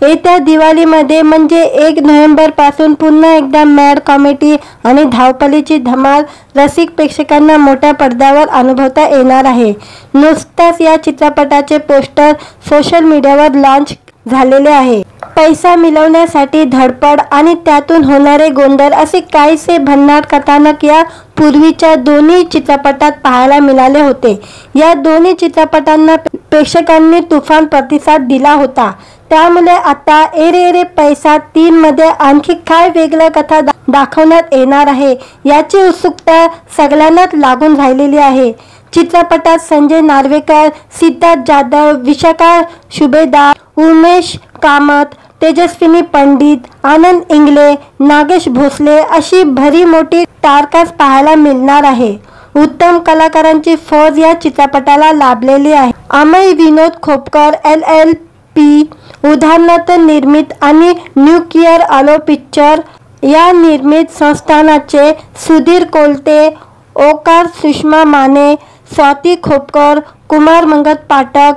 येत्या दिवाळीमध्ये म्हणजे 1 नोव्हेंबर पासून पुन्हा एकदा मॅड कॉमेडी आणि धावपळीची धमाल रसिक प्रेक्षकांना मोठ्या पडद्यावर अनुभवता येणार आहे। नुकताच या चित्रपटाचे पोस्टर सोशल मीडियावर लॉन्च झालेले आहे। पैसा मिळवण्यासाठी धडपड आणि त्यातून होणारे गोंधळ असे काहीसे भन्नाट कथानक या पूर्वीच्या दोन्ही चित्रपटात पाहायला मिळाले होते। या दोन्ही चित्रपटांना प्रेक्षकांनी तुफान प्रतिसाद दिला होता। त्यामुळे आता एरे एरे पैसा 3 मध्ये आणखी काय वेगळं कथा दाखवण्यात येणार आहे याची उत्सुकता सगळ्यांनाच लागून राहिलेली आहे। चित्रपटात संजय नार्वेकर, सिद्धार्थ जाधव, विशाखा सुभेदार, उमेश कामत, तेजस्विनी पंडित, आनंद इंगले, नागेश भोसले अशी भरी मोठी स्टारकास्ट पाहायला मिळणार आहे। उत्तम कलाकारांची फौज या चित्रपटाला लाभलेली आहे. अमय विनोद खोपकर LLP उदाहरणार्थ निर्मित आणि न्यू कियर आलो पिक्चर या निर्मित संस्थानाचे सुधीर कोलते, ओकार सुषमा माने, स्वाती खोपकर, कुमार मंगत पाठक,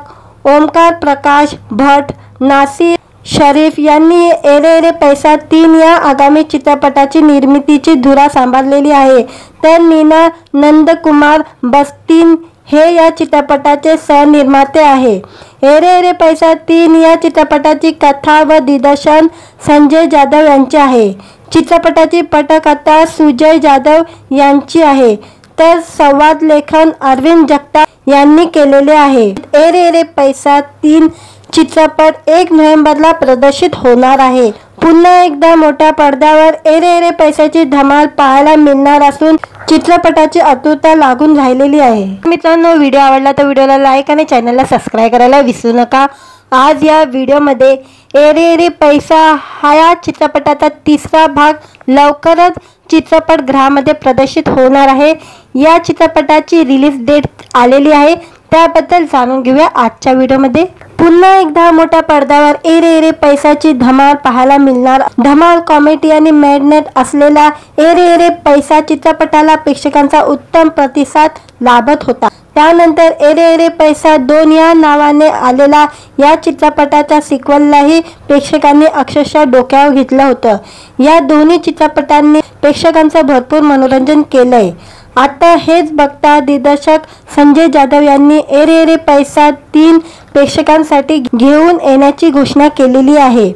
ओमकार प्रकाश भट, नासिर शरीफ यांनी एरे रे पैसा 3 या आगामी चित्रपटाची निर्मितीची धुरा सांभाळलेली आहे. तर नीना नंदकुमार बस्तीन हे या चित्रपटाचे सहनिर्माते आहे. एरे रे पैसा 3 या चित्रपटाची कथा व दिग्दर्शन संजय जाधव यांचे आहे. चित्रपटाची पटकथा सुजय जाधव यांची आहे, तर संवाद लेखन अरविंद जगताप यांनी केलेले आहे. एरे रे पैसा 3 चित्रपट 1 नोव्हेंबरला प्रदर्शित होणार आहे. पुन्हा एकदा मोठ्या पडद्यावर एरे रे पैशाची धमाल पाहायला मिळणार असून चित्रपटाची आतुरता लागून राहिलेली आहे. मित्रांनो, व्हिडिओ आवडला तर व्हिडिओला लाईक आणि चॅनलला सबस्क्राईब करायला विसरू नका. आज या व्हिडिओमध्ये एरे रे पैसा हा या चित्रपटाचा 3रा भाग लवकरच चित्रपटगृहामध्ये प्रदर्शित होणार आहे. या चित्रपटाची रिलीज डेट आलेली आहे, त्याबद्दल जाणून घेऊया आजच्या व्हिडिओमध्ये. पुन्हा एकदा मोठ्या पडद्यावर एरे रे पैसाची धमाल पाहायला मिळणार. धमाल कॉमेडी आणि मॅडनेट असलेला एरे रे पैसा चित्रपटाला प्रेक्षकांचा उत्तम प्रतिसाद लाभत होता. त्यानंतर एरे रे पैसा 2 या नावाने आलेला या चित्रपटाच्या सिक्वललाही प्रेक्षकांनी अक्षरशः डोक्यावर घेतलं होतं. या दोन्ही चित्रपटांनी प्रेक्षकांचं भरपूर मनोरंजन केलंय. आता हेच बघता दिग्दर्शक संजय जाधव यांनी एरे रे पैसा 3 प्रेक्षकांसाठी घेऊन येण्याची घोषणा केलेली आहे.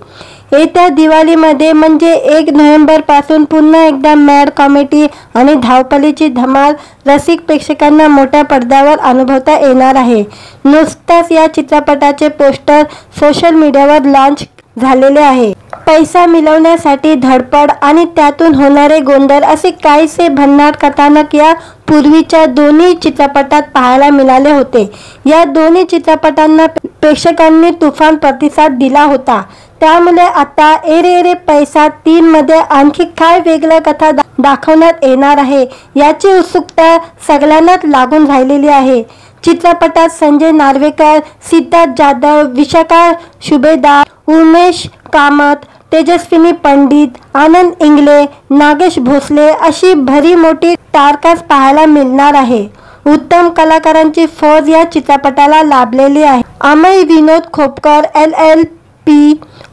येत्या दिवाळीमध्ये म्हणजे 1 नोव्हेंबर पासून पुन्हा एकदा मॅड कॉमेडी आणि धावपळीची धमाल रसिक प्रेक्षकांना मोठ्या पडद्यावर अनुभवता येणार आहे. नुकताच या चित्रपटाचे पोस्टर सोशल मीडियावर लॉन्च झालेले आहे. पैसा मिळवण्यासाठी धडपड आणि त्यातून होणारे गोंधळ असे काहीसे भन्नाट कथानक या पूर्वीच्या दोन्ही चित्रपटात पाहायला मिळाले होते. या दोन्ही चित्रपटांना प्रेक्षकांनी तुफान प्रतिसाद दिला होता. त्यामुळे आता एरे रे पैसा 3 मध्ये आणखी काय वेगळ्या कथा दाखवण्यात येणार आहे याची उत्सुकता सगळ्यांनाच लागून राहिलेली आहे. चित्रपटात संजय नार्वेकर, सिद्धार्थ जाधव, विशाखा सुभेदार, उमेश कामत, तेजस्विनी पंडित, आनंद इंगले, नागेश भोसले अशी भरी मोठी स्टारकास्ट पाहायला मिळणार आहे. उत्तम कलाकारांची फौज या चित्रपटाला लाभलेली आहे. अमय विनोद खोपकर LLP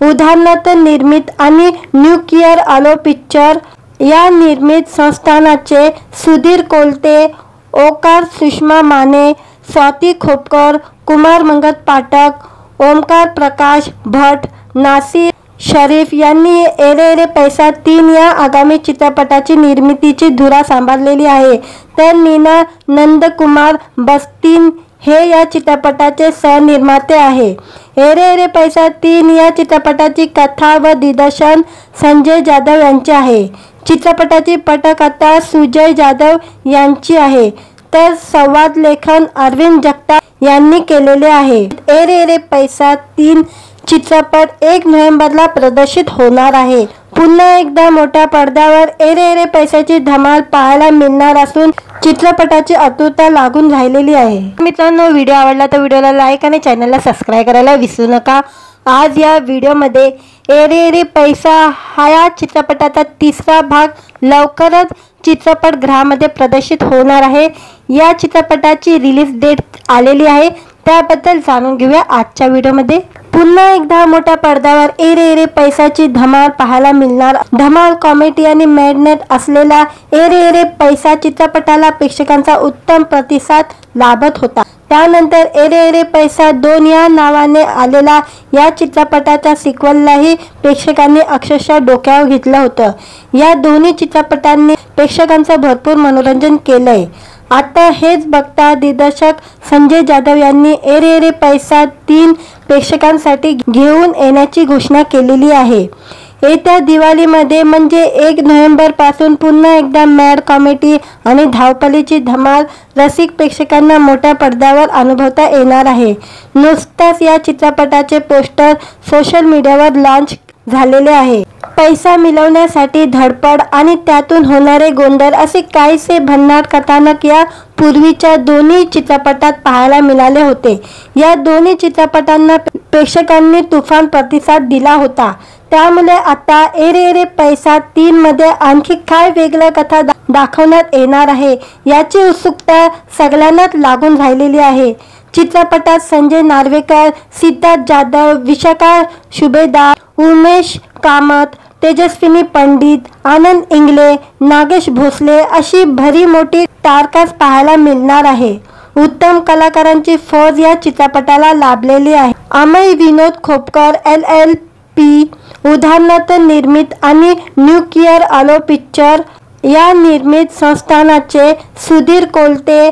उदाहरणार्थ निर्मित आणि न्यू कियर आलो पिक्चर या निर्मित संस्थानाचे सुधीर कोलते, ओकार सुषमा माने, स्वाती खोपकर, कुमार मंगत पाठक, ओमकार प्रकाश भट, नासिर शरीफ यांनी एरे रे पैसा 3 या आगामी चित्रपटाची निर्मितीची धुरा सांभाळलेली आहे. तर नीना नंदकुमार बस्तीन हे या चित्रपटाचे सहनिर्माते आहे. एरे रे पैसा 3 या चित्रपटाची कथा व दिग्दर्शन संजय जाधव यांचे आहे. चित्रपटाची पटकथा सुजय जाधव यांची आहे, तर संवाद लेखन अरविंद जगताप यांनी केलेले आहे. एरे रे पैसा 3 चित्रपट 1 नोव्हेंबरला प्रदर्शित होणार आहे. पुन्हा एकदा मोठ्या पडद्यावर एरे रे पैशाची धमाल पाहायला मिळणार असून चित्रपटाची आतुरता लागून राहिलेली आहे. मित्रांनो, व्हिडिओ आवडला तर व्हिडिओला लाईक आणि चॅनलला सबस्क्राईब करायला विसरू नका. आज या व्हिडिओमध्ये एरे रे पैसा हा या चित्रपटाचा 3रा भाग लवकरच चित्रपटगृहामध्ये प्रदर्शित होणार आहे. या चित्रपटाची रिलीज डेट आलेली आहे, त्याबद्दल जाणून घेऊया आजच्या व्हिडिओमध्ये. पुन्हा एकदा मोठ्या पडद्यावर एरे रे पैसाची धमाल पाहायला मिळणार. धमाल कॉमेडी आणि मॅडनेट असलेला एरे रे पैसा चित्रपटाला प्रेक्षकांचा उत्तम प्रतिसाद लाभत होता. त्यानंतर एरे रे पैसा 2 या नावाने आलेला या चित्रपटाच्या सिक्वललाही प्रेक्षकांनी अक्षरशः डोक्यावर घेतलं होतं. या दोन्ही चित्रपटांनी प्रेक्षकांचं भरपूर मनोरंजन केलंय. आता हेच बघता दिग्दर्शक संजय जाधव यांनी एरे रे पैसा 3 प्रेक्षकांसाठी घेऊन येण्याची घोषणा केलेली आहे. येत्या दिवाळीमध्ये म्हणजे 1 नोव्हेंबर पासून पुन्हा एकदा मॅड कॉमेडी आणि धावपळीची धमाल रसिक प्रेक्षकांना मोठ्या पडद्यावर अनुभवता येणार आहे. नुकताच या चित्रपटाचे पोस्टर सोशल मीडियावर लॉन्च झालेले आहे. पैसा मिळवण्यासाठी धडपड आणि त्यातून होणारे गोंधळ असे काहीसे भन्नाट कथानक या पूर्वीच्या दोन्ही चित्रपटात पाहायला मिळाले होते। या दोन्ही चित्रपटांना प्रेक्षकांनी तुफान प्रतिसाद दिला होता। त्यामुळे आता ए रे रे पैसा 3 मध्ये आणखी काय वेगळं कथा दाखवण्यात येणार आहे याची उत्सुकता सगळ्यांनाच लागून राहिलेली आहे। चित्रपटात संजय नार्वेकर, सिद्धार्थ जाधव, विशाखा सुभेदार, उमेश कामत, तेजस्विनी पंडित, आनंद इंगले, नागेश भोसले अशी भरी मोठी स्टारकास्ट पाहायला मिळणार आहे। उत्तम कलाकारांची फौज या चित्रपटाला लाभलेली आहे। अमय विनोद खोपकर LLP उदाहरणार्थ निर्मित आणि न्यूक्लिअर आलो पिक्चर या निर्मित संस्थानाचे सुधीर कोलते,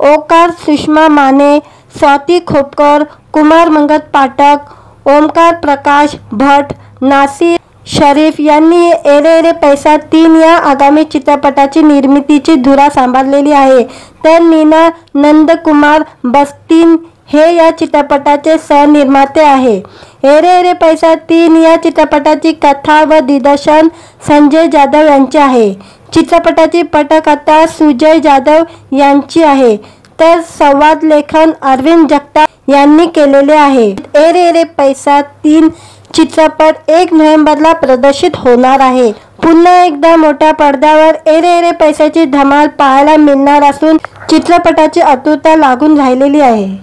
ओकार सुषमा माने, स्वाती खोपकर, कुमार मंगत पाठक, ओमकार प्रकाश भट, नासिर शरीफ यांनी ए रे रे पैसा 3 या आगामी चित्रपटाची निर्मितीची धुरा सांभाळलेली आहे। तर नीना नंदकुमार बस्तीन हे या चित्रपटाचे सहनिर्माते आहे। ए रे रे पैसा 3 या चित्रपटाची कथा व दिग्दर्शन संजय जाधव यांचे आहे। चित्रपटाची पटकथा सुजय जाधव यांची आहे, तर संवाद लेखन अरविंद जगताप यांनी केलेले आहे। ए रे रे पैसा 3 चित्रपट 1 नोव्हेंबरला प्रदर्शित होणार आहे। पुन्हा एकदा मोठ्या पडद्यावर ए रे रे पैशाची धमाल पाहायला मिळणार असून चित्रपटाची आतुरता लागून राहिलेली आहे।